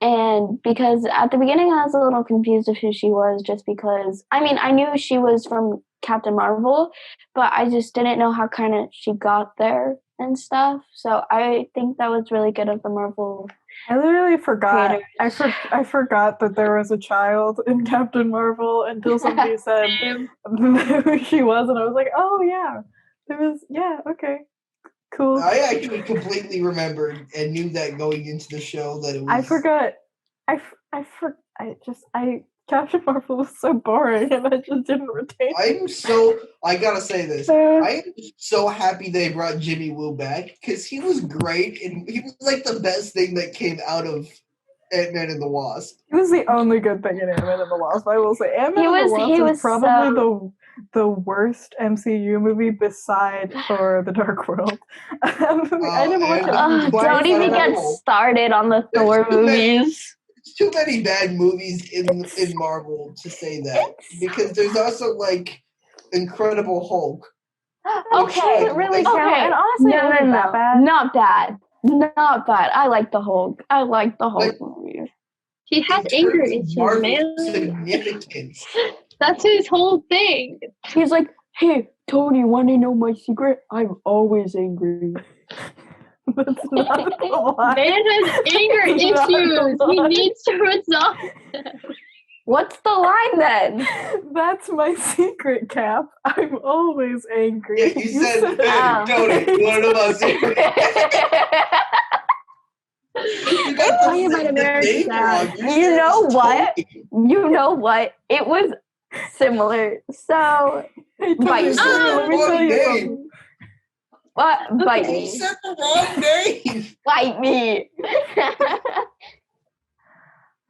Speaker 4: And because at the beginning I was a little confused of who she was, just because, I mean, I knew she was from Captain Marvel, but I just didn't know how kind of she got there and stuff. So I think that was really good of the Marvel.
Speaker 1: I literally forgot. I forgot that there was a child in Captain Marvel until somebody said who she was, and I was like, oh yeah, there was. Yeah, okay, cool.
Speaker 2: I actually completely remembered and knew that going into the show that it was.
Speaker 1: I forgot. Captain Marvel was so boring, and I just didn't retain.
Speaker 2: I gotta say this. I am so happy they brought Jimmy Woo back because he was great, and he was like the best thing that came out of Ant-Man and the Wasp.
Speaker 1: He was the only good thing in Ant-Man and the Wasp. I will say, Ant-Man and the Wasp was probably the worst MCU movie beside Thor: The Dark World. I didn't watch it.
Speaker 4: Don't even get started on the Thor movies.
Speaker 2: There's too many bad movies in Marvel to say that, because there's also like Incredible Hulk.
Speaker 4: Okay, really? Okay. And honestly, no. Bad. Not bad. I like the Hulk. Movie.
Speaker 3: He has anger issues, man.
Speaker 2: Significance.
Speaker 3: That's his whole thing.
Speaker 4: He's like, hey, Tony, want to know my secret? I'm always angry.
Speaker 1: That's not the line.
Speaker 3: Man has anger issues. He needs to resolve them.
Speaker 4: What's the line then?
Speaker 1: That's my secret, Cap. I'm always angry.
Speaker 2: Yeah, you said, hey, Tony, you want to know my secret? You got
Speaker 3: talking about American Dad.
Speaker 4: You know what? It was similar. So,
Speaker 1: bite me. Let me tell you something.
Speaker 4: What? Bite me.
Speaker 2: You said the wrong name.
Speaker 4: Bite me.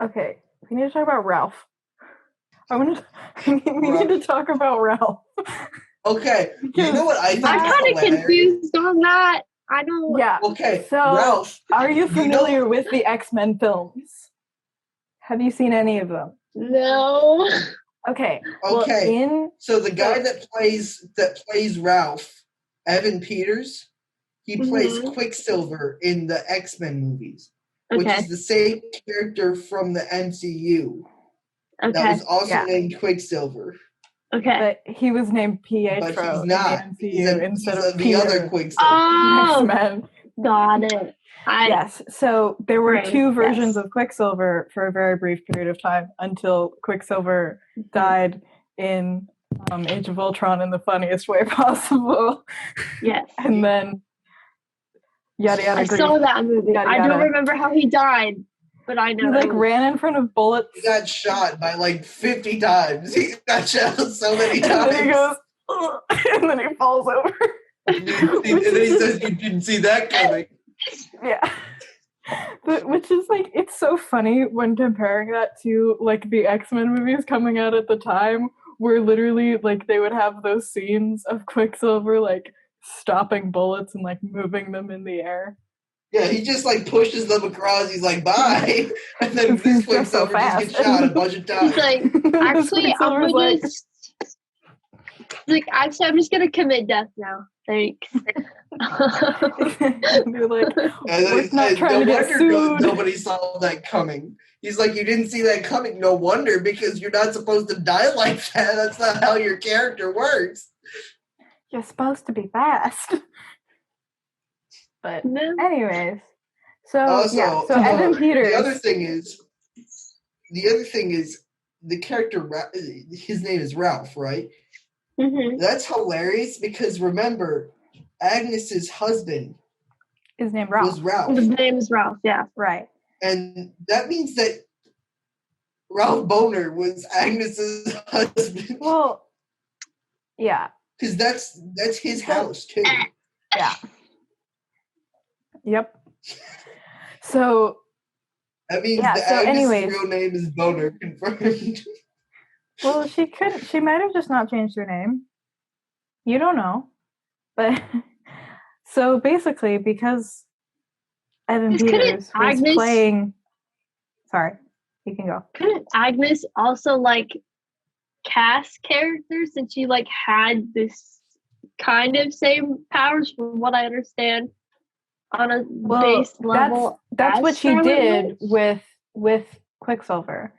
Speaker 1: Okay, we need to talk about Ralph. We need to talk about Ralph.
Speaker 2: Okay, you know what I think?
Speaker 3: I'm kind of confused on that. I don't.
Speaker 1: Yeah.
Speaker 2: Okay,
Speaker 1: So,
Speaker 2: Ralph,
Speaker 1: are you familiar with the X-Men films? Have you seen any of them?
Speaker 3: No.
Speaker 1: Okay.
Speaker 2: Okay.
Speaker 1: Well,
Speaker 2: so the guy that plays Ralph, Evan Peters, he plays Quicksilver in the X-Men movies, which is the same character from the MCU. That was also named Quicksilver.
Speaker 3: Okay.
Speaker 1: But he was named Pietro
Speaker 2: But he's not.
Speaker 1: in the MCU instead of
Speaker 2: the
Speaker 1: Peter.
Speaker 2: other Quicksilver.
Speaker 3: Oh,
Speaker 1: X-Men.
Speaker 3: got it.
Speaker 1: Yes, so there were two versions of Quicksilver for a very brief period of time until Quicksilver died in Age of Ultron in the funniest way possible.
Speaker 3: Yes.
Speaker 1: And then yada yada.
Speaker 3: I saw that movie.
Speaker 1: Yada,
Speaker 3: I
Speaker 1: yada.
Speaker 3: don't remember how he died, but I know
Speaker 1: he ran in front of bullets.
Speaker 2: He got shot by 50 times. He got shot so many times.
Speaker 1: And then he goes, and then he falls over.
Speaker 2: And then he says, "You didn't see that coming."
Speaker 1: Yeah. But which is it's so funny when comparing that to the X-Men movies coming out at the time, where literally they would have those scenes of Quicksilver stopping bullets and moving them in the air.
Speaker 2: Yeah, he just pushes them across. He's like, "Bye," and then this Quicksilver just gets shot a bunch of times.
Speaker 3: He's actually, I'm just gonna commit death now. Thanks.
Speaker 1: You're we're not trying to get sued.
Speaker 2: Nobody saw that coming. He's like, "You didn't see that coming. No wonder, because you're not supposed to die like that. That's not how your character works.
Speaker 1: You're supposed to be fast." But anyways, so Evan Peters.
Speaker 2: The other thing is the character. His name is Ralph, right?
Speaker 3: Mm-hmm.
Speaker 2: That's hilarious because remember, Agnes's husband.
Speaker 1: His name Ralph.
Speaker 2: Was Ralph.
Speaker 3: His name is Ralph. Yeah,
Speaker 1: right.
Speaker 2: And that means that Ralph Boner was Agnes's husband.
Speaker 1: Well, yeah,
Speaker 2: because that's his house too.
Speaker 1: Yeah. Yep. So.
Speaker 2: That means Agnes's real name is Boner, confirmed.
Speaker 1: Well, she might have just not changed her name. You don't know. But so basically, because Evan Peters was playing. Sorry, you can go.
Speaker 3: Couldn't Agnes also cast characters since she had this kind of same powers from what I understand on a base level?
Speaker 1: That's what she did with Quicksilver.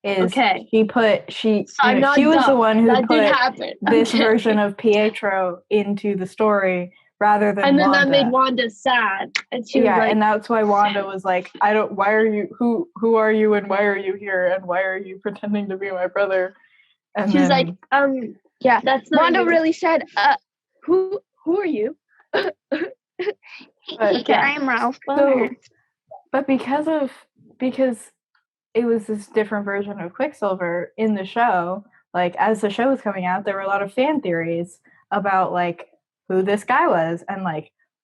Speaker 1: She was the one who put this version of Pietro into the story rather than Wanda.
Speaker 3: That made Wanda sad, and she was
Speaker 1: and that's why Wanda was like, "I don't. Why are you? Who are you? And why are you here? And why are you pretending to be my brother?" And
Speaker 3: she's like, "Yeah, that's not."
Speaker 4: Wanda really said, "Who are you?"
Speaker 1: But,
Speaker 4: I am Ralph Boner.
Speaker 1: But because it was this different version of Quicksilver in the show, as the show was coming out, there were a lot of fan theories about who this guy was and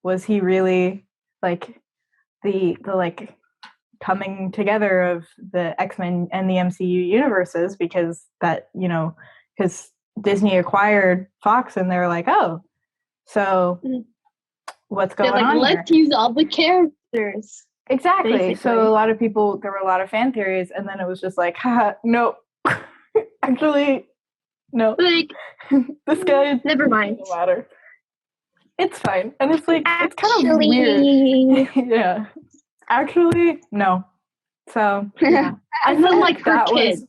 Speaker 1: was he really the coming together of the X-Men and the MCU universes, because that because Disney acquired Fox and they're like, oh, so what's going on
Speaker 3: let's use all the characters.
Speaker 1: Exactly.
Speaker 3: Basically.
Speaker 1: So there were a lot of fan theories, and then it was just haha, no. Actually, no. This guy
Speaker 3: never mind.
Speaker 1: Doesn't matter. It's fine. And it's it's kind of weird. Yeah. Actually, no. So yeah.
Speaker 3: I feel like her kids.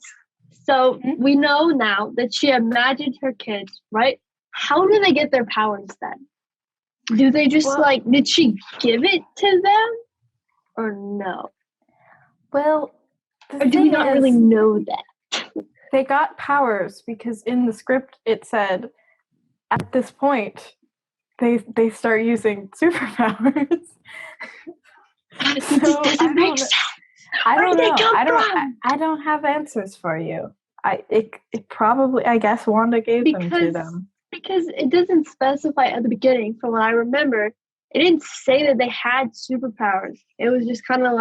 Speaker 3: So we know now that she imagined her kids, right? How do they get their powers then? Do they just did she give it to them? Or no?
Speaker 1: Well,
Speaker 3: or do we not really know that?
Speaker 1: They got powers because in the script it said at this point they start using superpowers.
Speaker 3: It doesn't make sense.
Speaker 1: I don't know. I don't have answers for you. It probably, I guess Wanda gave them to them.
Speaker 3: Because it doesn't specify at the beginning, from what I remember. It didn't say that they had superpowers. It was just kind of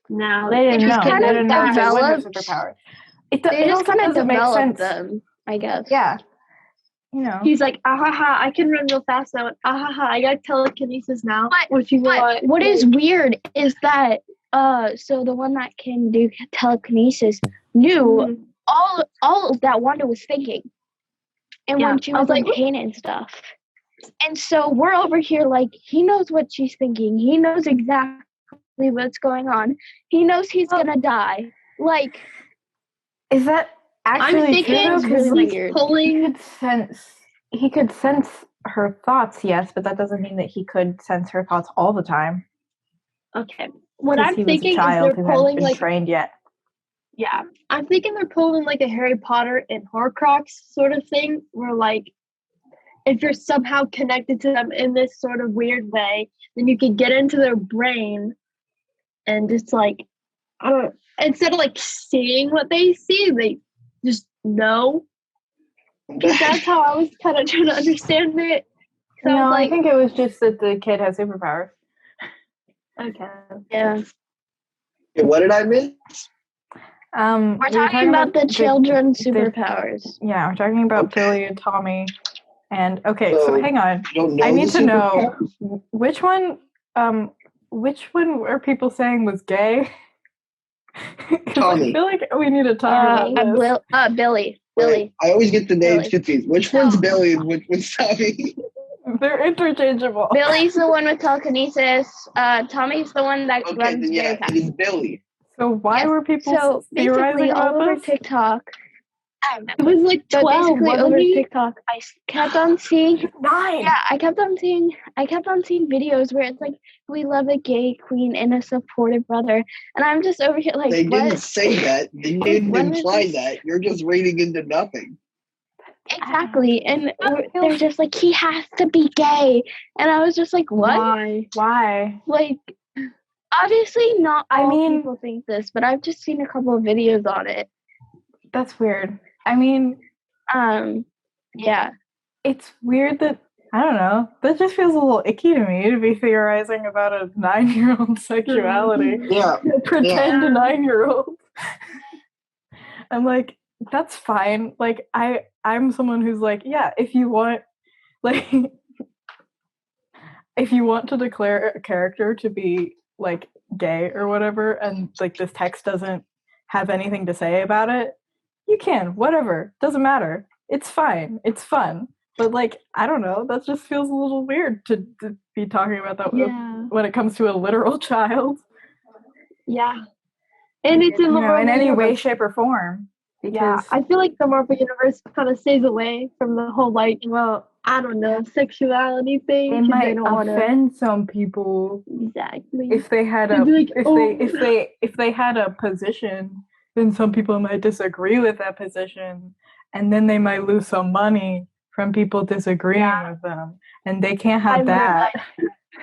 Speaker 3: now
Speaker 1: they didn't know.
Speaker 4: They
Speaker 1: didn't know
Speaker 4: developed
Speaker 1: superpowers.
Speaker 4: They just kind of developed them, I guess.
Speaker 1: Yeah.
Speaker 3: He's like, I can run real fast now. I got telekinesis now.
Speaker 4: What is weird is that so the one that can do telekinesis knew all that Wanda was thinking, and when she was in pain and stuff. And so we're over here like, he knows what she's thinking. He knows exactly what's going on. He knows he's gonna die. Like,
Speaker 1: is that actually
Speaker 3: I'm thinking
Speaker 1: true?
Speaker 3: it's really weird.
Speaker 1: He could sense her thoughts, yes, but that doesn't mean that he could sense her thoughts all the time.
Speaker 3: Okay. What I'm thinking is they're pulling like trained yet. Yeah, I'm thinking they're pulling like a Harry Potter and Horcrux sort of thing, where like if you're somehow connected to them in this sort of weird way, then you can get into their brain and just like, I don't know, instead of like seeing what they see, they just know. Because that's how I was kind of trying to understand it.
Speaker 1: So no, I think it was just that the kid has superpowers.
Speaker 3: Okay.
Speaker 4: Yeah.
Speaker 2: What did I miss?
Speaker 4: We're talking about the children's superpowers.
Speaker 1: Yeah, we're talking about Billy and Tommy. And so hang on. I need to know which one are people saying was gay?
Speaker 2: Tommy.
Speaker 1: I feel like we need to talk about this.
Speaker 4: Billy.
Speaker 2: Wait, I always get the names confused. Which one's Billy and which one's Tommy?
Speaker 1: They're interchangeable.
Speaker 4: Billy's the one with telekinesis. Tommy's the one that runs
Speaker 2: very fast. It is Billy.
Speaker 1: So why were people theorizing
Speaker 4: all over
Speaker 1: this?
Speaker 4: TikTok?
Speaker 3: It was like 12.
Speaker 4: Basically over TikTok, I kept on seeing
Speaker 1: 9.
Speaker 4: Yeah, I kept on seeing videos where it's like, we love a gay queen and a supportive brother, and I'm just over here like,
Speaker 2: they
Speaker 4: what?
Speaker 2: Didn't say that. They didn't imply that. You're just reading into nothing.
Speaker 4: Exactly, and they're just like, he has to be gay, and I was just like, what?
Speaker 1: Why?
Speaker 4: Like, obviously not all people think this, but I've just seen a couple of videos on it.
Speaker 1: That's weird. I mean,
Speaker 4: yeah.
Speaker 1: It's weird that, I don't know, that just feels a little icky to me to be theorizing about a 9-year-old sexuality.
Speaker 2: Yeah.
Speaker 1: Pretend 9-year-old. I'm like, that's fine. Like, I'm someone who's like, yeah, if you want to declare a character to be, like, gay or whatever, and, like, this text doesn't have anything to say about it, you can, whatever, doesn't matter. It's fine. It's fun. But, like, I don't know, that just feels a little weird to be talking about that when it comes to a literal child.
Speaker 3: Yeah. And it's in the
Speaker 1: in any way, shape, or form. Because
Speaker 3: I feel like the Marvel Universe kind of stays away from the whole, like, I don't know, sexuality thing.
Speaker 1: It might offend some people.
Speaker 3: Exactly.
Speaker 1: If they had if they had a position, then some people might disagree with that position, and then they might lose some money from people disagreeing with them, and they can't have that.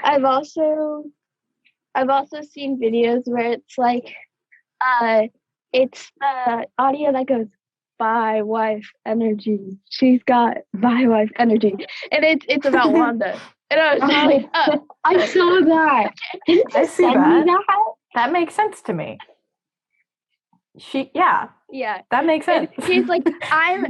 Speaker 4: I've also seen videos where it's like, it's the audio that goes, "Bye, wife energy. She's got bye, wife energy," and it's about Wanda. And I was just like,
Speaker 3: I saw that.
Speaker 1: I see that. That makes sense to me.
Speaker 4: Yeah.
Speaker 1: That makes sense.
Speaker 4: And he's like, I'm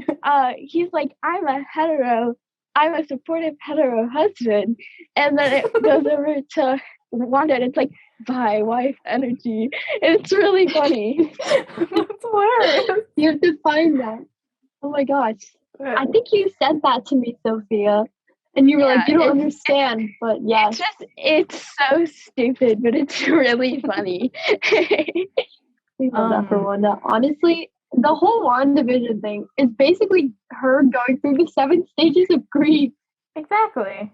Speaker 4: a supportive hetero husband, and then it goes over to Wanda, and it's like, bye, wife energy. And it's really funny.
Speaker 1: That's hilarious.
Speaker 3: You have to find that. Oh my gosh. I think you said that to me, Sophia. And you were like, you don't understand, but yeah.
Speaker 4: It's so stupid, but it's really funny.
Speaker 3: We love that for Wanda. Honestly, the whole WandaVision thing is basically her going through the 7 stages of grief.
Speaker 1: Exactly.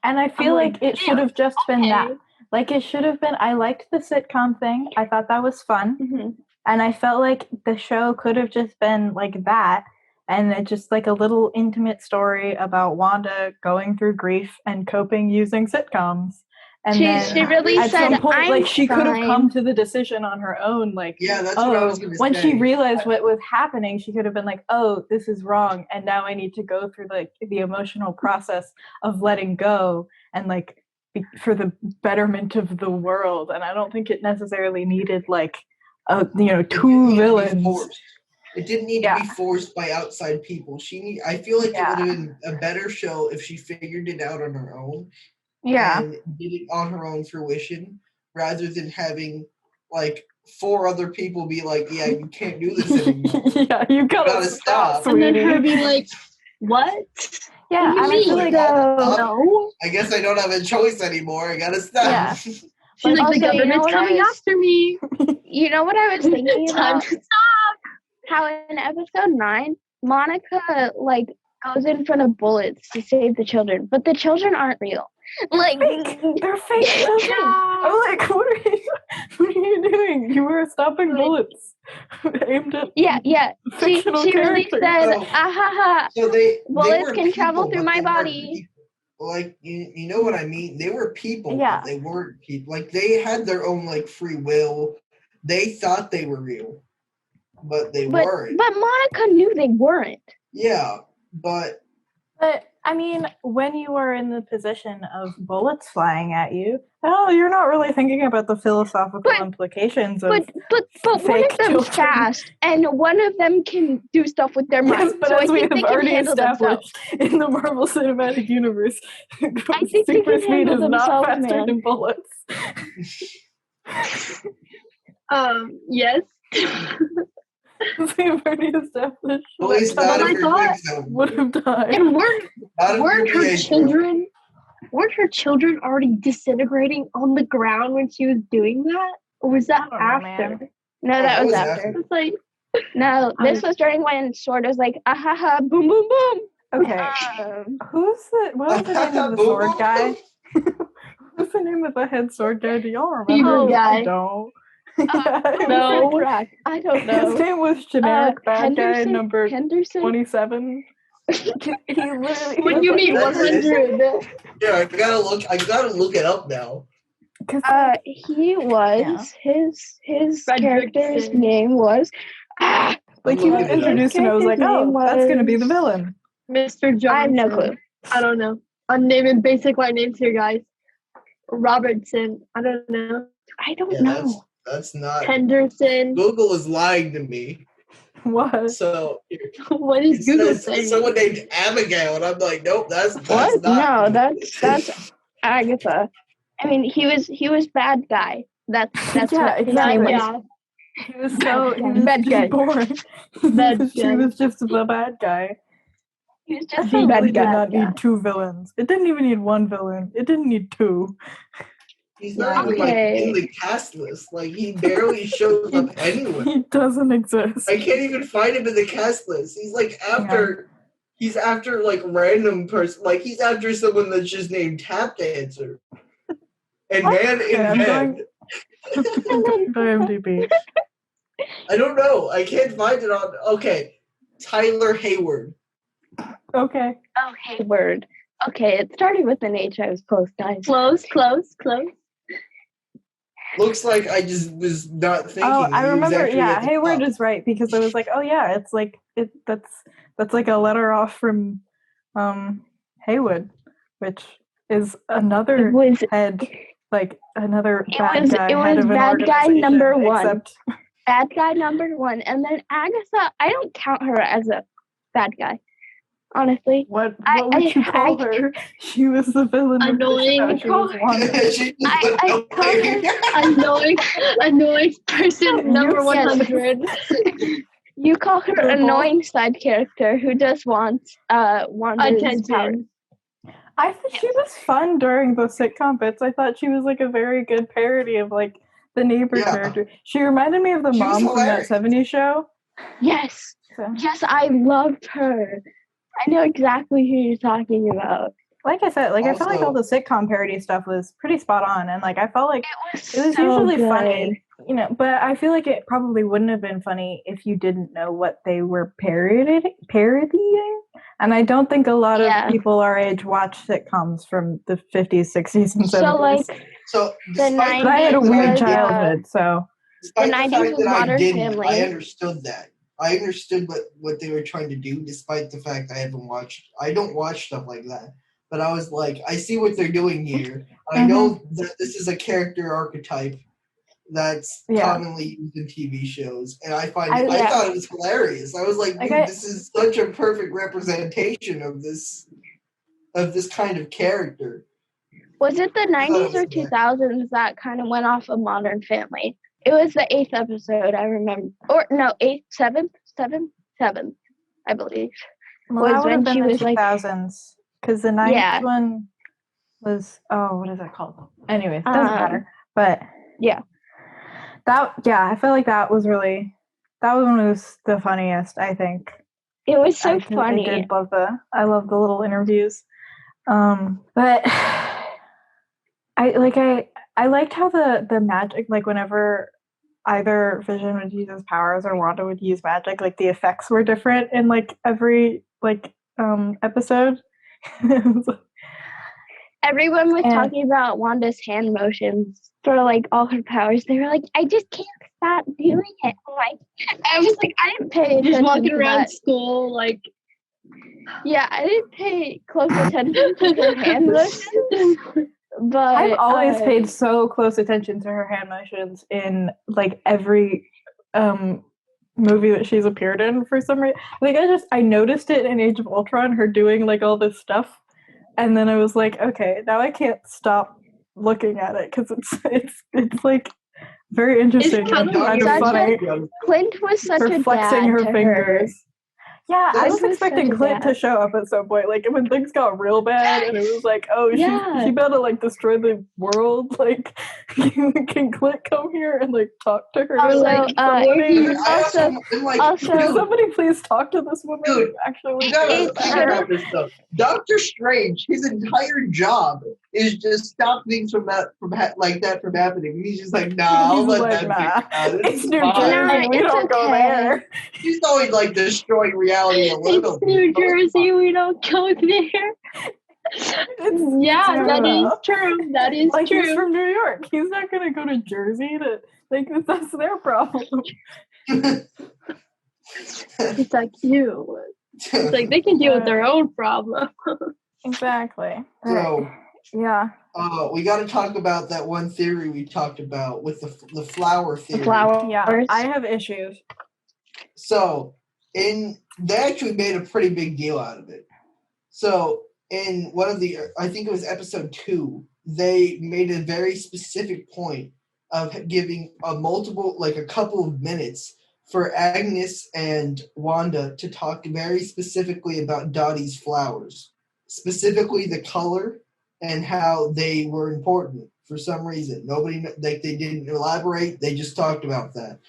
Speaker 1: And I feel like it should have just been that. Like, it should have been, I liked the sitcom thing. I thought that was fun.
Speaker 3: Mm-hmm.
Speaker 1: And I felt like the show could have just been like that. And it's just like a little intimate story about Wanda going through grief and coping using sitcoms. And
Speaker 4: she really
Speaker 1: at
Speaker 4: said,
Speaker 1: some point,
Speaker 4: I'm
Speaker 1: like, she
Speaker 4: fine.
Speaker 1: could have come to the decision on her own. Like,
Speaker 2: that's what I was going to say.
Speaker 1: When she realized what was happening, she could have been like, oh, this is wrong. And now I need to go through like the emotional process of letting go and like for the betterment of the world. And I don't think it necessarily needed like, 2 villains.
Speaker 2: It didn't need to be forced by outside people. I feel like it would have been a better show if she figured it out on her own.
Speaker 1: Yeah.
Speaker 2: And did it on her own fruition, rather than having like 4 other people be like, "Yeah, you can't do this anymore.
Speaker 1: Yeah, you gotta stop,
Speaker 3: and then
Speaker 1: sweetie."
Speaker 3: her be like, "What?
Speaker 1: Yeah,
Speaker 3: what do you mean? No."
Speaker 2: I guess I don't have a choice anymore. I gotta stop.
Speaker 1: Yeah.
Speaker 3: She's like,
Speaker 4: Also,
Speaker 3: the government's coming after me.
Speaker 4: You know what I was thinking
Speaker 3: Time
Speaker 4: about?
Speaker 3: to stop.
Speaker 4: How in episode 9, Monica like goes in front of bullets to save the children, but the children aren't real. Like
Speaker 1: they're fake children. I'm like, what are you doing? You were stopping bullets aimed at
Speaker 4: yeah. She really
Speaker 1: characters.
Speaker 4: said, "Ahaha,
Speaker 2: So
Speaker 4: bullets can
Speaker 2: people,
Speaker 4: travel through my
Speaker 2: but they weren't
Speaker 4: body."
Speaker 2: people. Like you know what I mean? They were people,
Speaker 1: Yeah.
Speaker 2: but they weren't people. Like they had their own like free will. They thought they were real, but they weren't.
Speaker 4: But Monica knew they weren't.
Speaker 2: Yeah, but
Speaker 1: I mean, when you are in the position of bullets flying at you, you're not really thinking about the philosophical implications of.
Speaker 4: But one of them's fast, and one of them can do stuff with their mind.
Speaker 1: Yes, but
Speaker 4: so
Speaker 1: as
Speaker 4: I
Speaker 1: we
Speaker 4: think
Speaker 1: have
Speaker 4: they can
Speaker 1: already
Speaker 4: handle
Speaker 1: established
Speaker 4: themselves.
Speaker 1: in the Marvel Cinematic Universe,
Speaker 4: I think they
Speaker 1: super
Speaker 4: can
Speaker 1: speed
Speaker 4: handle
Speaker 1: is not
Speaker 4: themselves,
Speaker 1: faster
Speaker 4: man.
Speaker 1: than bullets.
Speaker 3: Yes.
Speaker 1: We've already established.
Speaker 2: Police not
Speaker 3: I thought
Speaker 1: would have died.
Speaker 3: And weren't her children already disintegrating on the ground when she was doing that? Or was that after?
Speaker 4: No, that was after.
Speaker 3: It's like
Speaker 4: no, this was during when Sword was like, "Ahaha, boom, boom, boom."
Speaker 1: Okay. What was the name of the sword guy? What's the name of the head sword guy? Do y'all remember?
Speaker 3: Evil guy.
Speaker 1: I don't.
Speaker 4: No, I don't know.
Speaker 1: His name was generic bad guy number
Speaker 4: Henderson?
Speaker 1: 27. He literally.
Speaker 3: What do you mean 100?
Speaker 2: Yeah, I gotta look it up now.
Speaker 4: He was his character's name was
Speaker 1: like he was introduced and I was like, that's gonna be the villain.
Speaker 3: Mr. Johnson.
Speaker 4: I have no clue.
Speaker 3: I don't know. I'm naming basic white names here, guys. Robertson. I don't know.
Speaker 4: I don't know.
Speaker 2: That's not
Speaker 3: Henderson.
Speaker 2: Google is lying to me.
Speaker 1: What?
Speaker 2: So
Speaker 3: what is Google saying?
Speaker 2: Someone named Abigail, and I'm like, nope, that's
Speaker 4: what?
Speaker 2: not.
Speaker 4: No, that's Agatha. I mean, he was bad guy. That's
Speaker 1: yeah,
Speaker 4: what his name was.
Speaker 3: Yeah.
Speaker 1: He was bad guy. Boring. She was just the bad guy.
Speaker 4: He was just
Speaker 1: a bad guy. Did not
Speaker 4: guy.
Speaker 1: need 2 villains. It didn't even need 1 villain. It didn't need 2.
Speaker 2: He's not even in the cast list. Like he barely shows up anywhere.
Speaker 1: He doesn't exist.
Speaker 2: I can't even find him in the cast list. He's like after. Yeah. He's after like random person. Like he's after someone that's just named Tap Dancer. And Man in Bed.
Speaker 1: IMDb.
Speaker 2: I don't know. I can't find it on. Okay, Tyler Hayward.
Speaker 1: Okay.
Speaker 4: Oh, Hayward. Okay, it started with an H. I was close, guys.
Speaker 3: Close.
Speaker 2: Looks like I just was not thinking.
Speaker 1: Oh, I remember. Yeah, Hayward is right because I was like, oh yeah, it's like that's like a letter off from Haywood, which is another head, like another bad guy.
Speaker 4: It was bad guy number 1.
Speaker 1: Except...
Speaker 4: Bad guy number 1, and then Agatha. I don't count her as a bad guy. Honestly,
Speaker 1: what would you call her? She was the villain.
Speaker 3: Annoying.
Speaker 4: I call her
Speaker 3: annoying person number 100.
Speaker 4: You call her annoying side character who just wants attention.
Speaker 1: I thought she was fun during the sitcom bits. I thought she was like a very good parody of like the neighbor character. She reminded me of the mom from that 70s show.
Speaker 4: Yes. So. Yes, I loved her. I know exactly who you're talking about.
Speaker 1: Like I said, like I felt like all the sitcom parody stuff was pretty spot on, and like I felt like it was usually funny, you know. But I feel like it probably wouldn't have been funny if you didn't know what they were parodying. And I don't think a lot of people our age watch sitcoms from the 50s, 60s, and 70s.
Speaker 2: So
Speaker 4: the 90s,
Speaker 1: I had a weird childhood, so
Speaker 4: the 90s was Modern Family.
Speaker 2: I understood that. I understood what they were trying to do, despite the fact I don't watch stuff like that. But I was like, I see what they're doing here. I know that this is a character archetype that's commonly used in TV shows, and I thought it was hilarious. I was like, dude, this is such a perfect representation of this kind of character.
Speaker 4: Was it the 90s or 2000s that kind of went off of Modern Family? It was the 8th episode, I remember. Or no, 7th, I believe.
Speaker 1: Well, was when she was 2000s, because the 9th one was, what is that called? Anyways, doesn't matter. But I feel like that was one of the funniest, I think.
Speaker 4: It was so funny.
Speaker 1: I love the little interviews. But I liked how the magic, like whenever either Vision would use his powers or Wanda would use magic, like the effects were different in like every episode.
Speaker 4: Everyone was talking about Wanda's hand motions for like all her powers. They were like, I just can't stop doing it. I was like, I didn't pay attention.
Speaker 3: Just walking around school like.
Speaker 4: Yeah, I didn't pay close attention to her hand motions. But
Speaker 1: I've always paid so close attention to her hand motions in like every movie that she's appeared in for some reason. Like I noticed it in Age of Ultron, her doing like all this stuff, and then I was like, okay, now I can't stop looking at it because it's like very interesting and kind of funny.
Speaker 4: Clint was such a
Speaker 1: flexing
Speaker 4: dad
Speaker 1: her
Speaker 4: to
Speaker 1: fingers.
Speaker 4: Her.
Speaker 1: Yeah, I was expecting Clint to show up at some point, like when things got real bad, and it was like, oh, she better like destroy the world. Like, can Clint come here and like talk to her? Can somebody please talk to this woman?
Speaker 2: Dude, actually, Doctor Strange, his entire job is just stop things from happening. And he's just like, nah, I'll let that be.
Speaker 1: It's New Jersey, we don't go there.
Speaker 2: He's always like destroying reality a little.
Speaker 3: It's New Jersey, we don't go there. That is true. That is
Speaker 1: like
Speaker 3: true.
Speaker 1: He's from New York. He's not gonna go to Jersey to think that's their problem.
Speaker 3: It's like you. It's like they can deal with their own problem.
Speaker 1: Exactly.
Speaker 2: So
Speaker 1: yeah.
Speaker 2: We got to talk about that one theory we talked about with the flower theory.
Speaker 4: The flower.
Speaker 1: Yeah, I have issues.
Speaker 2: So, they actually made a pretty big deal out of it. So, in one of I think it was episode 2, they made a very specific point of giving a couple of minutes for Agnes and Wanda to talk very specifically about Dottie's flowers, specifically the color and how they were important for some reason. They didn't elaborate. They just talked about that.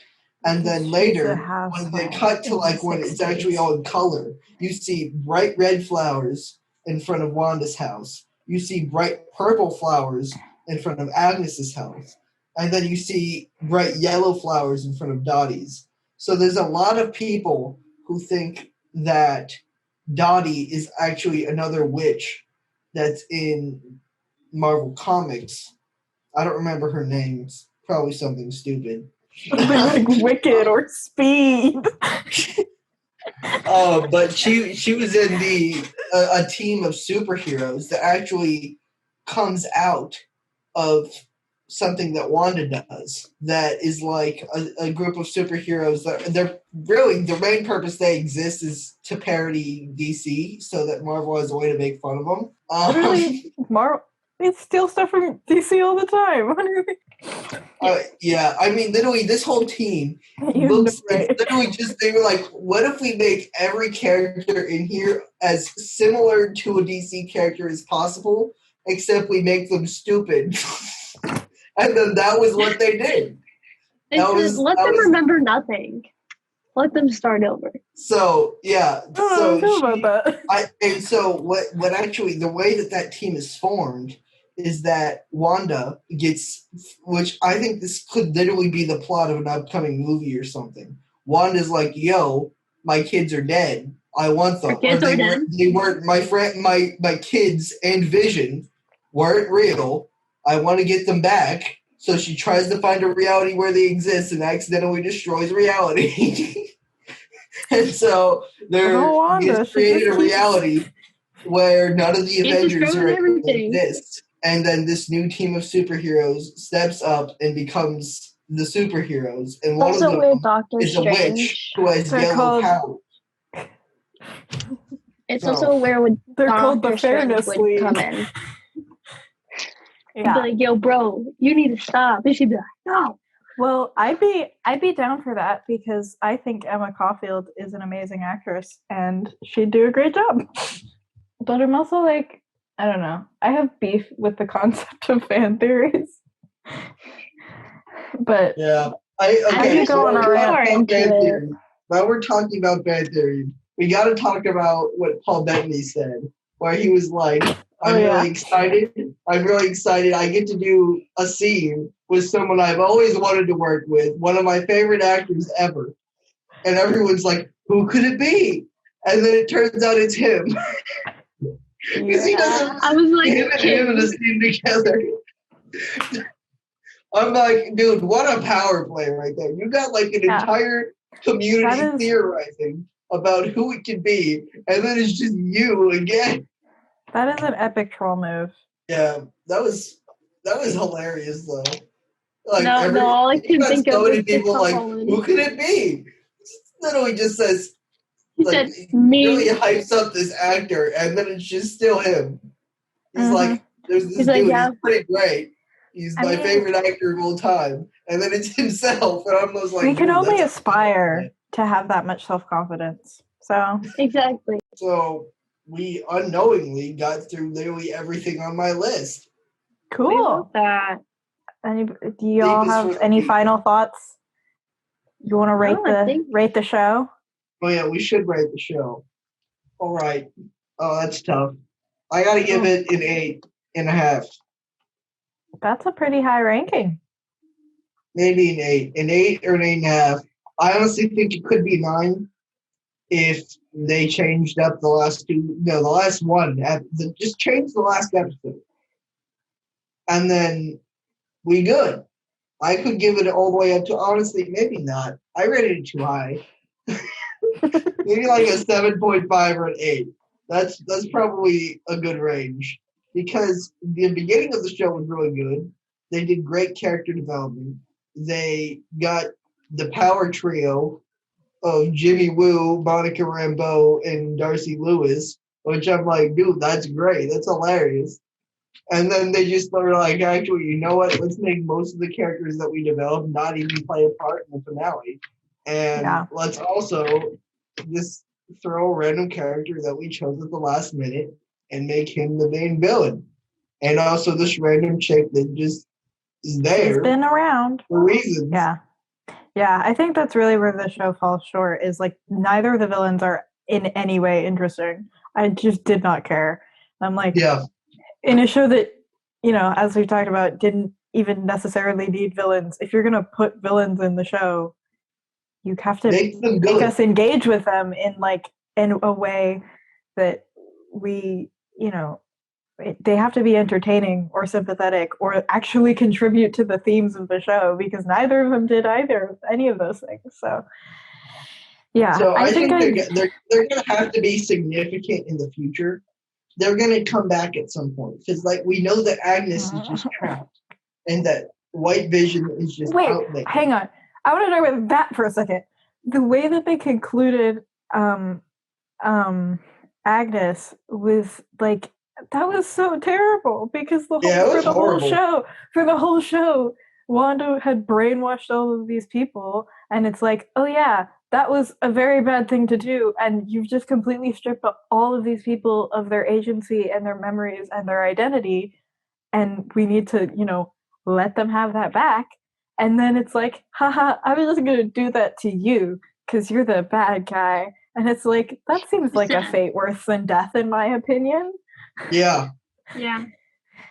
Speaker 2: And then later, when they cut to when it's actually all in color, you see bright red flowers in front of Wanda's house. You see bright purple flowers in front of Agnes's house. And then you see bright yellow flowers in front of Dottie's. So there's a lot of people who think that Dottie is actually another witch that's in Marvel Comics. I don't remember her name. It's probably something stupid.
Speaker 1: Like Wicked or Speed.
Speaker 2: But she was in a team of superheroes that actually comes out of something that Wanda does. That is like a group of superheroes that they're really the main purpose they exist is to parody DC, so that Marvel has a way to make fun of them.
Speaker 1: Really, Marvel. They steal stuff from DC all the time.
Speaker 2: Yeah, I mean, literally, this whole team looks literally just, they were like, what if we make every character in here as similar to a DC character as possible, except we make them stupid? And then that was what they did.
Speaker 3: Let them remember nothing. Let them start over.
Speaker 2: So, yeah.
Speaker 1: I know about that.
Speaker 2: So what actually, the way that team is formed is that Wanda gets, which I think this could literally be the plot of an upcoming movie or something. Wanda's like, yo, my kids are dead. I want them. They weren't my kids and Vision weren't real. I want to get them back. So she tries to find a reality where they exist and accidentally destroys reality. And so they've created a reality where none of the Avengers exist. And then this new team of superheroes steps up and becomes the superheroes, and one
Speaker 3: Also,
Speaker 2: of
Speaker 3: we're
Speaker 2: them
Speaker 3: Doctor
Speaker 2: is a witch
Speaker 3: Strange.
Speaker 2: who has
Speaker 1: They're
Speaker 2: yellow
Speaker 1: called-
Speaker 2: power.
Speaker 3: It's
Speaker 2: So-
Speaker 3: also where
Speaker 1: They're called the
Speaker 3: Doctor Strange
Speaker 1: Fairness
Speaker 3: would
Speaker 1: League.
Speaker 3: come in. He'd
Speaker 1: Yeah.
Speaker 3: be like, "Yo, bro, you need to stop." And she'd be like, "No."
Speaker 1: Well, I'd be down for that because I think Emma Caulfield is an amazing actress and she'd do a great job. But I'm also like, I don't know. I have beef with the concept of fan theories. But
Speaker 2: Yeah.
Speaker 3: I
Speaker 2: So
Speaker 1: going around.
Speaker 2: while we're talking about fan theory, we got to talk about what Paul Bettany said, where he was like, I'm really excited. I'm really excited. I get to do a scene with someone I've always wanted to work with, one of my favorite actors ever. And everyone's like, who could it be? And then it turns out it's him. Because he doesn't.
Speaker 3: I was like,
Speaker 2: him and him in a scene together. I'm like, dude, what a power play right there. You got like an entire community theorizing about who it could be, and then it's just you again.
Speaker 1: That is an epic troll move.
Speaker 2: Yeah, that was hilarious though. Like
Speaker 3: no, all I can think of is
Speaker 2: people like, who could it be? Literally just says,
Speaker 3: he
Speaker 2: like,
Speaker 3: said, me.
Speaker 2: really hypes up this actor, and then it's just still him. He's like, there's this dude, he's pretty great. He's my favorite actor of all time. And then it's himself, and I'm just like,
Speaker 1: we can only aspire to have that much self-confidence. So
Speaker 3: exactly.
Speaker 2: So we unknowingly got through literally everything on my list.
Speaker 1: Cool.
Speaker 3: That.
Speaker 1: Do y'all have any final thoughts? You want to rate the show?
Speaker 2: Oh yeah, we should rate the show. All right. Oh, that's tough. I gotta give it an 8.5.
Speaker 1: That's a pretty high ranking.
Speaker 2: Maybe an 8 or an 8.5. I honestly think it could be 9 if they changed up the last two. No, the last one. Just change the last episode, and then we good. I could give it all the way up to, honestly, maybe not. I rated it too high. Maybe like a 7.5 or an 8. That's probably a good range. Because the beginning of the show was really good. They did great character development. They got the power trio of Jimmy Woo, Monica Rambeau, and Darcy Lewis, which I'm like, dude, that's great. That's hilarious. And then they just were like, actually, you know what? Let's make most of the characters that we developed not even play a part in the finale. And let's also just throw a random character that we chose at the last minute and make him the main villain. And also this random chick that just is there.
Speaker 1: She's been around.
Speaker 2: For reasons.
Speaker 1: Yeah. Yeah, I think that's really where the show falls short, is like neither of the villains are in any way interesting. I just did not care. I'm like, in a show that, as we talked about, didn't even necessarily need villains, if you're going to put villains in the show, you have to make us engage with them in a way that we, they have to be entertaining or sympathetic or actually contribute to the themes of the show, because neither of them did any of those things. So, yeah.
Speaker 2: So I think they're going to have to be significant in the future. They're going to come back at some point, because we know that Agnes is just trapped and that White Vision is just out there.
Speaker 1: Hang on. I want to talk about that for a second. The way that they concluded Agnes was like, that was so terrible, because for the whole show, Wanda had brainwashed all of these people, and it's like, oh yeah, that was a very bad thing to do, and you've just completely stripped all of these people of their agency and their memories and their identity, and we need to, let them have that back. And then it's like, haha, I was just going to do that to you because you're the bad guy. And it's like, that seems like a fate worse than death, in my opinion.
Speaker 2: Yeah.
Speaker 3: Yeah.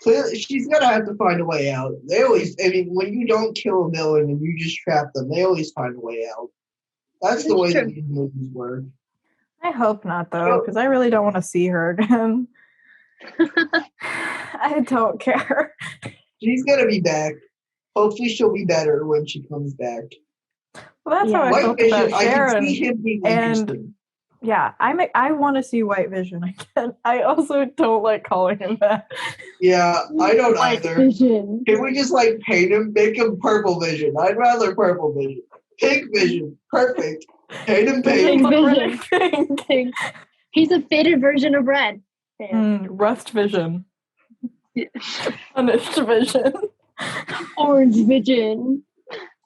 Speaker 2: Clearly, she's going to have to find a way out. When you don't kill a villain and you just trap them, they always find a way out. That's the way that these movies work.
Speaker 1: I hope not, though, because I really don't want to see her again. I don't care.
Speaker 2: She's going to be back. Hopefully she'll be better when she comes back.
Speaker 1: Well, that's how I felt about Sharon.
Speaker 2: I can see him being interesting.
Speaker 1: Yeah, I want to see White Vision again. I also don't like calling him that.
Speaker 2: Yeah, I don't
Speaker 3: White
Speaker 2: either.
Speaker 3: Vision.
Speaker 2: Can we just like paint him, make him Purple Vision? I'd rather Purple Vision. Pink Vision, perfect. Paint him pink.
Speaker 3: Vision. Pink. He's a faded version of red.
Speaker 1: Rust Vision. Punished Vision.
Speaker 3: Orange Vision.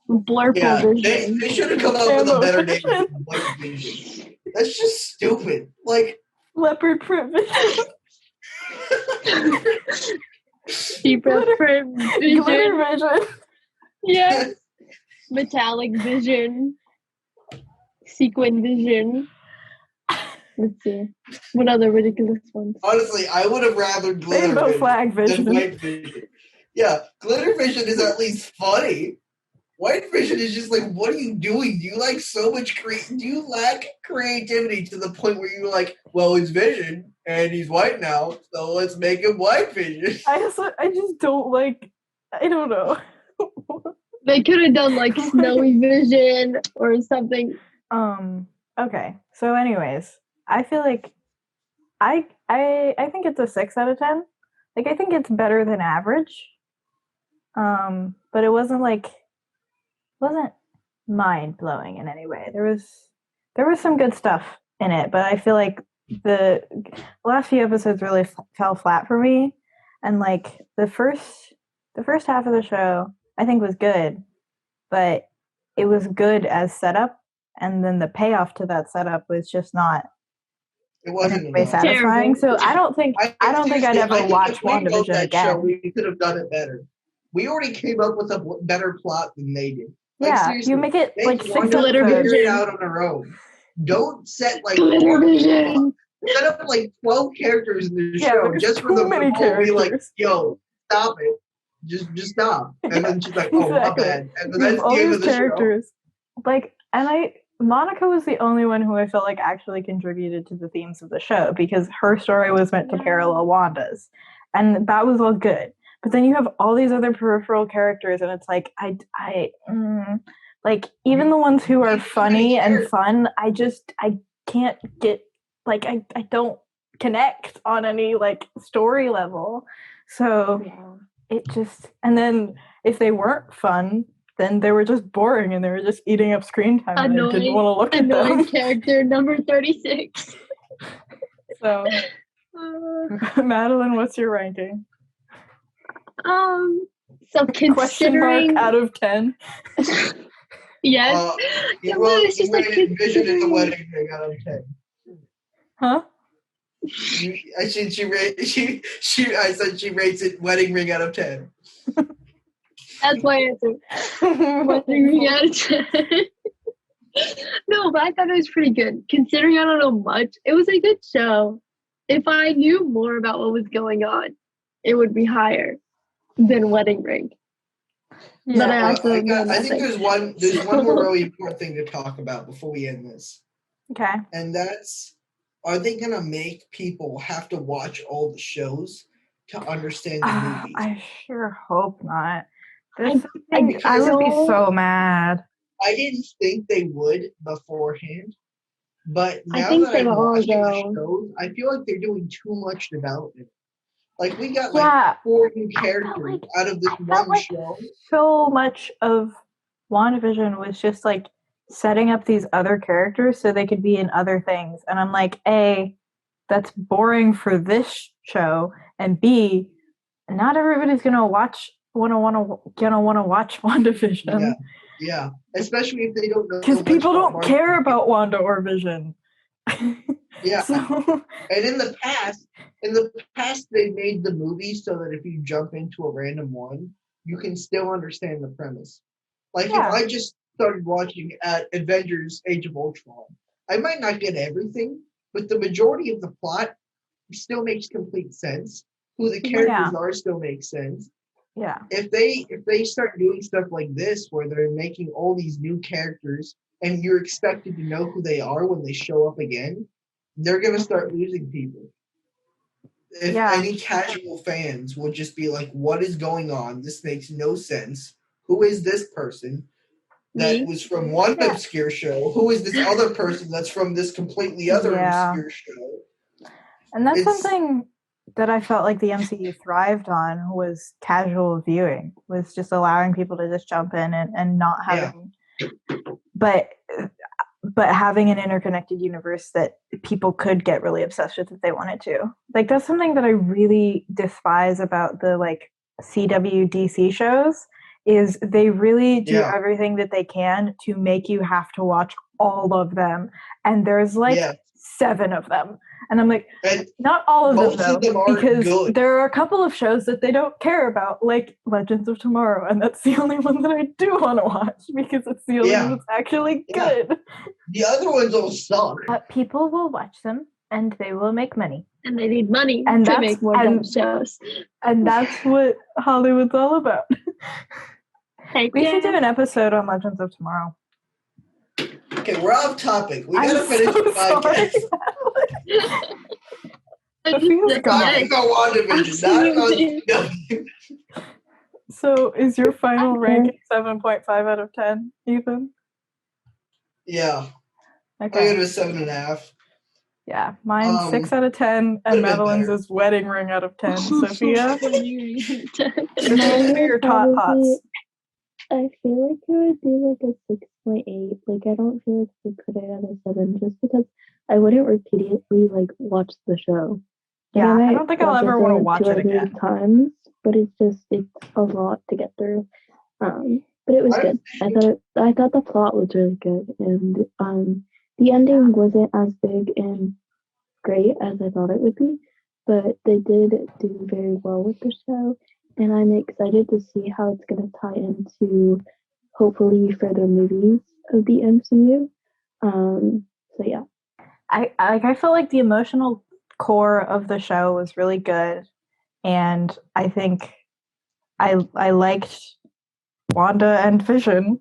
Speaker 3: Blurple Vision.
Speaker 2: They should have come up with a better name than White Vision. That's just stupid. Like
Speaker 1: leopard-print Vision.
Speaker 3: Leopard-print Vision.
Speaker 1: Glitter Vision.
Speaker 3: Yes. Metallic Vision. Sequin Vision. Let's see. What other ridiculous ones?
Speaker 2: Honestly, I would have rather Glitter
Speaker 1: Rainbow
Speaker 2: Vision
Speaker 1: Flag Vision
Speaker 2: than White Vision. Yeah, Glitter Vision is at least funny. White Vision is just like, what are you doing? Do you like so much do you lack creativity to the point where you're like, well, he's Vision and he's white now, so let's make him White Vision.
Speaker 1: I just don't like. I don't know.
Speaker 3: They could have done like Snowy Vision or something.
Speaker 1: Okay. So, anyways, I feel like I think it's a 6 out of 10. Like, I think it's better than average. But it wasn't mind blowing in any way. There was some good stuff in it, but I feel like the last few episodes really fell flat for me. And like the first half of the show, I think was good, but it was good as setup, and then the payoff to that setup was just not.
Speaker 2: It wasn't
Speaker 1: very satisfying. So I don't think I'd ever watch WandaVision again.
Speaker 2: We could have done it better. We already came up with a better plot than they did.
Speaker 1: Like, yeah, you make it like 6 episodes.
Speaker 2: Figure it out on their own. Don't set like set up like 12 characters in the show just for them to be like, "Yo, stop it, just stop." And then she's like, "Oh, my bad." And then that's the end of the characters.
Speaker 1: Show. Like, and Monica was the only one who I felt like actually contributed to the themes of the show because her story was meant to parallel Wanda's, and that was all good. But then you have all these other peripheral characters, and it's like like even the ones who are funny and fun, I can't get like I don't connect on any like story level. So it just, and then if they weren't fun, then they were just boring and they were just eating up screen time. And I didn't want to look at them.
Speaker 3: Character number 36.
Speaker 1: So, Madeline, what's your ranking?
Speaker 3: So considering
Speaker 1: question mark out of 10.
Speaker 3: Yes.
Speaker 2: You Vision in the wedding ring out of 10.
Speaker 1: Huh?
Speaker 2: I said she rates it wedding ring out of 10.
Speaker 3: That's my answer. Wedding ring out of 10. No, but I thought it was pretty good. Considering I don't know much, it was a good show. If I knew more about what was going on, it would be higher than Wedding Ring.
Speaker 2: Yeah, but I think there's one more really important thing to talk about before we end this.
Speaker 1: Okay.
Speaker 2: And that's, are they going to make people have to watch all the shows to understand the movies?
Speaker 1: I sure hope not. I would be so mad.
Speaker 2: I didn't think they would beforehand, but now that I'm watching the shows, I feel like they're doing too much development. Like, we got like 4 new characters out of this one show.
Speaker 1: So much of WandaVision was just like setting up these other characters so they could be in other things. And I'm like, A, that's boring for this show, and B, not everybody's gonna watch WandaVision.
Speaker 2: Yeah. Especially if they don't know.
Speaker 1: Because people don't care about Wanda or Vision.
Speaker 2: Yeah. And in the past, they made the movie so that if you jump into a random one, you can still understand the premise. Like, if I just started watching at Avengers Age of Ultron, I might not get everything, but the majority of the plot still makes complete sense. Who the characters are still makes sense.
Speaker 1: Yeah.
Speaker 2: If they start doing stuff like this, where they're making all these new characters and you're expected to know who they are when they show up again, they're gonna start losing people. If any casual fans will just be like, "What is going on? This makes no sense. Who is this person?" that was from one obscure show? Who is this other person that's from this completely other obscure show?
Speaker 1: And that's something that I felt like the MCU thrived on, was casual viewing, was just allowing people to just jump in and not having, but having an interconnected universe that people could get really obsessed with if they wanted to. Like, that's something that I really despise about the like CW DC shows, is they really do everything that they can to make you have to watch all of them. And there's like 7 of them. And I'm like, not all of them, though, because there are a couple of shows that they don't care about, like Legends of Tomorrow, and that's the only one that I do want to watch, because it's the only one that's actually good.
Speaker 2: The other ones all suck.
Speaker 1: People will watch them, and they will make money.
Speaker 3: And they need money to make more dumb shows.
Speaker 1: And that's what Hollywood's all about. We should do an episode on Legends of Tomorrow.
Speaker 2: Okay, we're off topic. We gotta finish the podcast.
Speaker 1: We're
Speaker 2: talking about WandaVision, not about.
Speaker 1: So, is your final ranking 7.5 out of 10, Ethan?
Speaker 2: Yeah.
Speaker 1: Okay.
Speaker 2: I give it a 7.5.
Speaker 1: Yeah, mine's 6 out of 10, and Madeline's is wedding ring out of 10. Sophia? What are your top thoughts?
Speaker 4: I feel like it would be like a 6.8. Like, I don't feel like we put it at a 7 just because I wouldn't repeatedly like watch the show.
Speaker 1: Yeah, I don't think I'll ever want to watch it again.
Speaker 4: Times, but it's a lot to get through. But it was good. I thought the plot was really good, and the ending wasn't as big and great as I thought it would be, but they did do very well with the show. And I'm excited to see how it's going to tie into, hopefully, further movies of the MCU. So yeah,
Speaker 1: I felt like the emotional core of the show was really good, and I think I liked Wanda and Vision,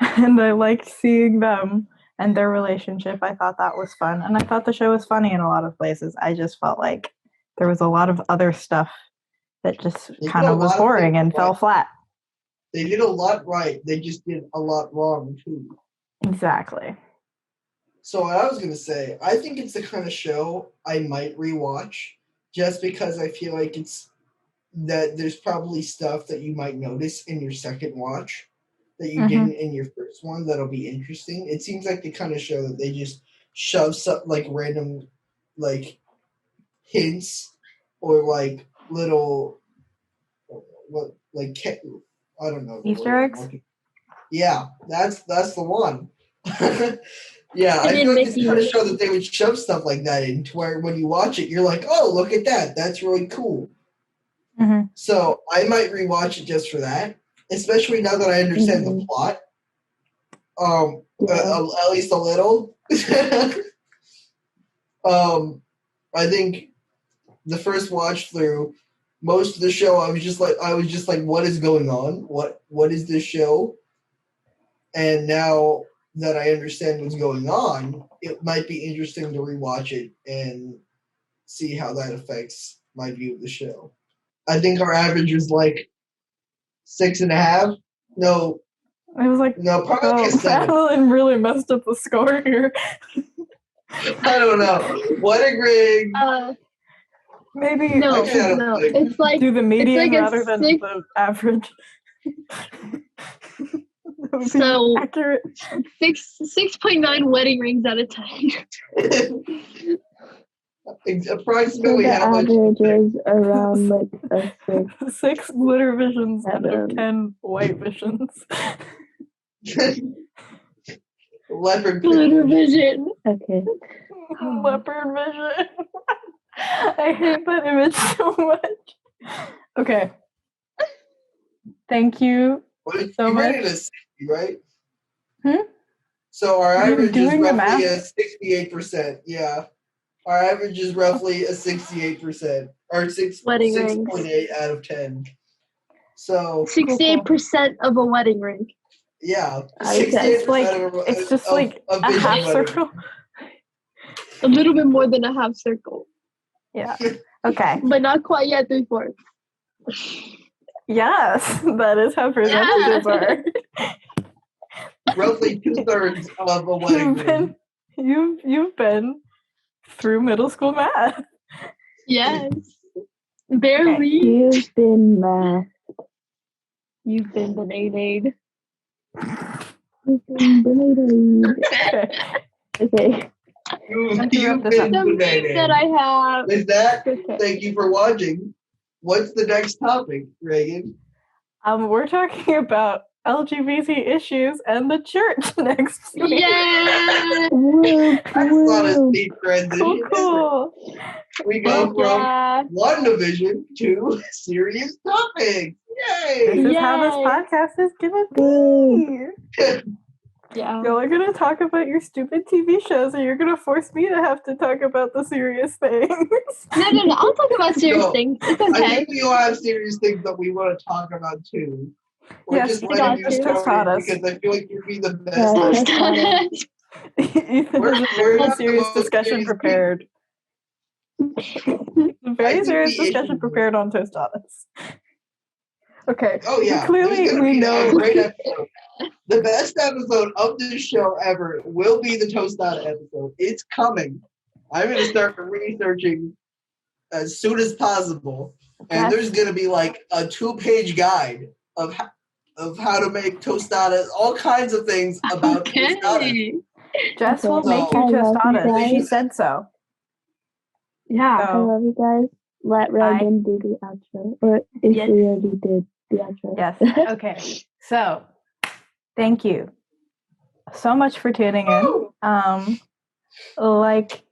Speaker 1: and I liked seeing them and their relationship. I thought that was fun, and I thought the show was funny in a lot of places. I just felt like there was a lot of other stuff that just kind of was boring and fell flat.
Speaker 2: They did a lot right. They just did a lot wrong, too.
Speaker 1: Exactly.
Speaker 2: So what I was going to say, I think it's the kind of show I might rewatch, just because I feel like that there's probably stuff that you might notice in your second watch that you didn't in your first one that'll be interesting. It seems like the kind of show that they just shove some, like, random, like, hints or, like, little, I don't know.
Speaker 1: Easter eggs?
Speaker 2: Yeah, that's the one. Yeah, I feel like it's the kind of show that they would shove stuff like that in, to where when you watch it, you're like, oh, look at that. That's really cool.
Speaker 1: Mm-hmm.
Speaker 2: So I might rewatch it just for that, especially now that I understand the plot. At least a little. I think the first watch through, most of the show, I was just like, what is going on? What is this show? And now that I understand what's going on, it might be interesting to rewatch it and see how that affects my view of the show. I think our average is like 6.5. No,
Speaker 1: it was like
Speaker 2: probably like a 7.
Speaker 1: Madeline really messed up the score here.
Speaker 2: I don't know. Wedding ring.
Speaker 1: Maybe
Speaker 3: no. It's like
Speaker 1: do the median
Speaker 3: like
Speaker 1: rather than the average.
Speaker 3: So
Speaker 1: accurate.
Speaker 3: 6.9 wedding rings out of 10.
Speaker 2: Approximately
Speaker 4: so the
Speaker 2: how much?
Speaker 4: average is around like a 6.
Speaker 1: 6 glitter visions out of 10 white visions.
Speaker 2: Leopard
Speaker 3: glitter vision.
Speaker 4: Okay.
Speaker 1: Leopard vision. I hate that image so much. Okay. Thank you so much.
Speaker 2: Rated a 60, right?
Speaker 1: Hmm?
Speaker 2: So our average is roughly
Speaker 1: a
Speaker 2: 68%. Yeah. Our average is roughly a 68%. Or 6.8 out of 10. So
Speaker 3: 68% of a wedding ring.
Speaker 2: Yeah.
Speaker 1: It's just like a half circle.
Speaker 3: A little bit more than a half circle.
Speaker 1: Yeah. Okay.
Speaker 3: But not quite yet 3/4.
Speaker 1: Yes, that is how percentages are.
Speaker 2: roughly 2/3 of a wedding ring.
Speaker 1: You've been through middle school math.
Speaker 3: Yes. Barely.
Speaker 4: You've been math.
Speaker 3: You've been banated.
Speaker 4: You've been banated. Okay.
Speaker 2: You've
Speaker 1: Interrupt
Speaker 2: been
Speaker 1: this up.
Speaker 3: The meme that I have.
Speaker 2: With that,
Speaker 4: Okay.
Speaker 2: thank you for watching. What's the next topic, Reagan?
Speaker 1: We're talking about LGBT issues and the church next week.
Speaker 3: Yeah.
Speaker 2: That's not a steep transition.
Speaker 1: Cool.
Speaker 2: We go from
Speaker 3: Yeah.
Speaker 2: WandaVision to serious topics.
Speaker 1: This
Speaker 2: Yay!
Speaker 1: is how this
Speaker 3: Yay.
Speaker 1: podcast is gonna be.
Speaker 3: Yeah.
Speaker 1: Y'all are gonna talk about your stupid TV shows, and you're gonna force me to have to talk about the serious things.
Speaker 3: No. I'll talk about serious things. It's
Speaker 2: I
Speaker 3: okay.
Speaker 2: think we all have serious things that we want to talk about too. Or
Speaker 1: Yes,
Speaker 2: just
Speaker 1: you
Speaker 2: letting you
Speaker 1: guys
Speaker 2: start
Speaker 1: tostadas.
Speaker 2: because I feel like you'd be the best.
Speaker 4: Yeah.
Speaker 1: Ethan
Speaker 2: We're
Speaker 1: has a very
Speaker 2: not the
Speaker 1: serious
Speaker 2: most
Speaker 1: discussion
Speaker 2: serious
Speaker 1: prepared. A very
Speaker 2: think
Speaker 1: serious
Speaker 2: the
Speaker 1: discussion
Speaker 2: issue-
Speaker 1: prepared on tostadas. Okay.
Speaker 2: Oh yeah,
Speaker 1: Clearly,
Speaker 2: there's gonna
Speaker 1: we
Speaker 2: be
Speaker 1: know.
Speaker 2: a great episode. The best episode of this show ever will be the tostada episode. It's coming. I'm gonna start researching as soon as possible, and there's gonna be like a 2-page guide of how to make tostadas, all kinds of things about tostadas.
Speaker 3: Okay.
Speaker 1: Jess will make you
Speaker 4: I love you
Speaker 1: tostadas.
Speaker 4: guys.
Speaker 1: She said so.
Speaker 3: Yeah.
Speaker 4: I
Speaker 1: So,
Speaker 4: love you guys. Let Reagan do the outro. Or if
Speaker 3: Yes.
Speaker 4: we already did the outro.
Speaker 1: yes. Okay. So, thank you so much for tuning in. Like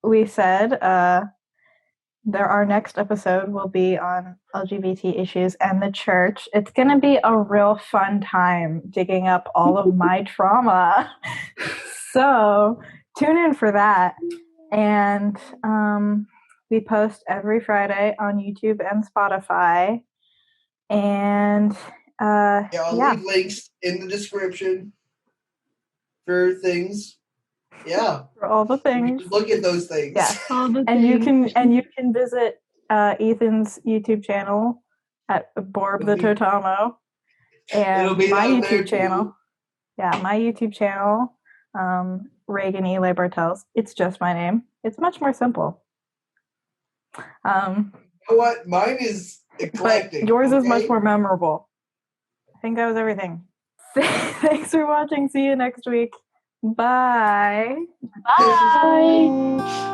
Speaker 1: we said, our next episode will be on LGBT issues and the church. It's going to be a real fun time digging up all of my trauma. So, tune in for that. And we post every Friday on YouTube and Spotify. And
Speaker 2: I'll
Speaker 1: yeah.
Speaker 2: leave links in the description for things. Yeah,
Speaker 1: For all the
Speaker 2: you
Speaker 1: things.
Speaker 2: can look at those things.
Speaker 1: Yeah.
Speaker 3: All the
Speaker 1: And
Speaker 3: things.
Speaker 1: you can visit Ethan's YouTube channel at Borb the Totamo,
Speaker 2: It'll
Speaker 1: and
Speaker 2: be
Speaker 1: my
Speaker 2: on there
Speaker 1: YouTube channel.
Speaker 2: too.
Speaker 1: Yeah, my YouTube channel, Reagan E. Bartels. It's just my name. It's much more simple.
Speaker 2: You know what? Mine is eclectic.
Speaker 1: But yours is much
Speaker 2: okay?
Speaker 1: more memorable. I think that was everything. Thanks for watching. See you next week. Bye.
Speaker 3: Bye.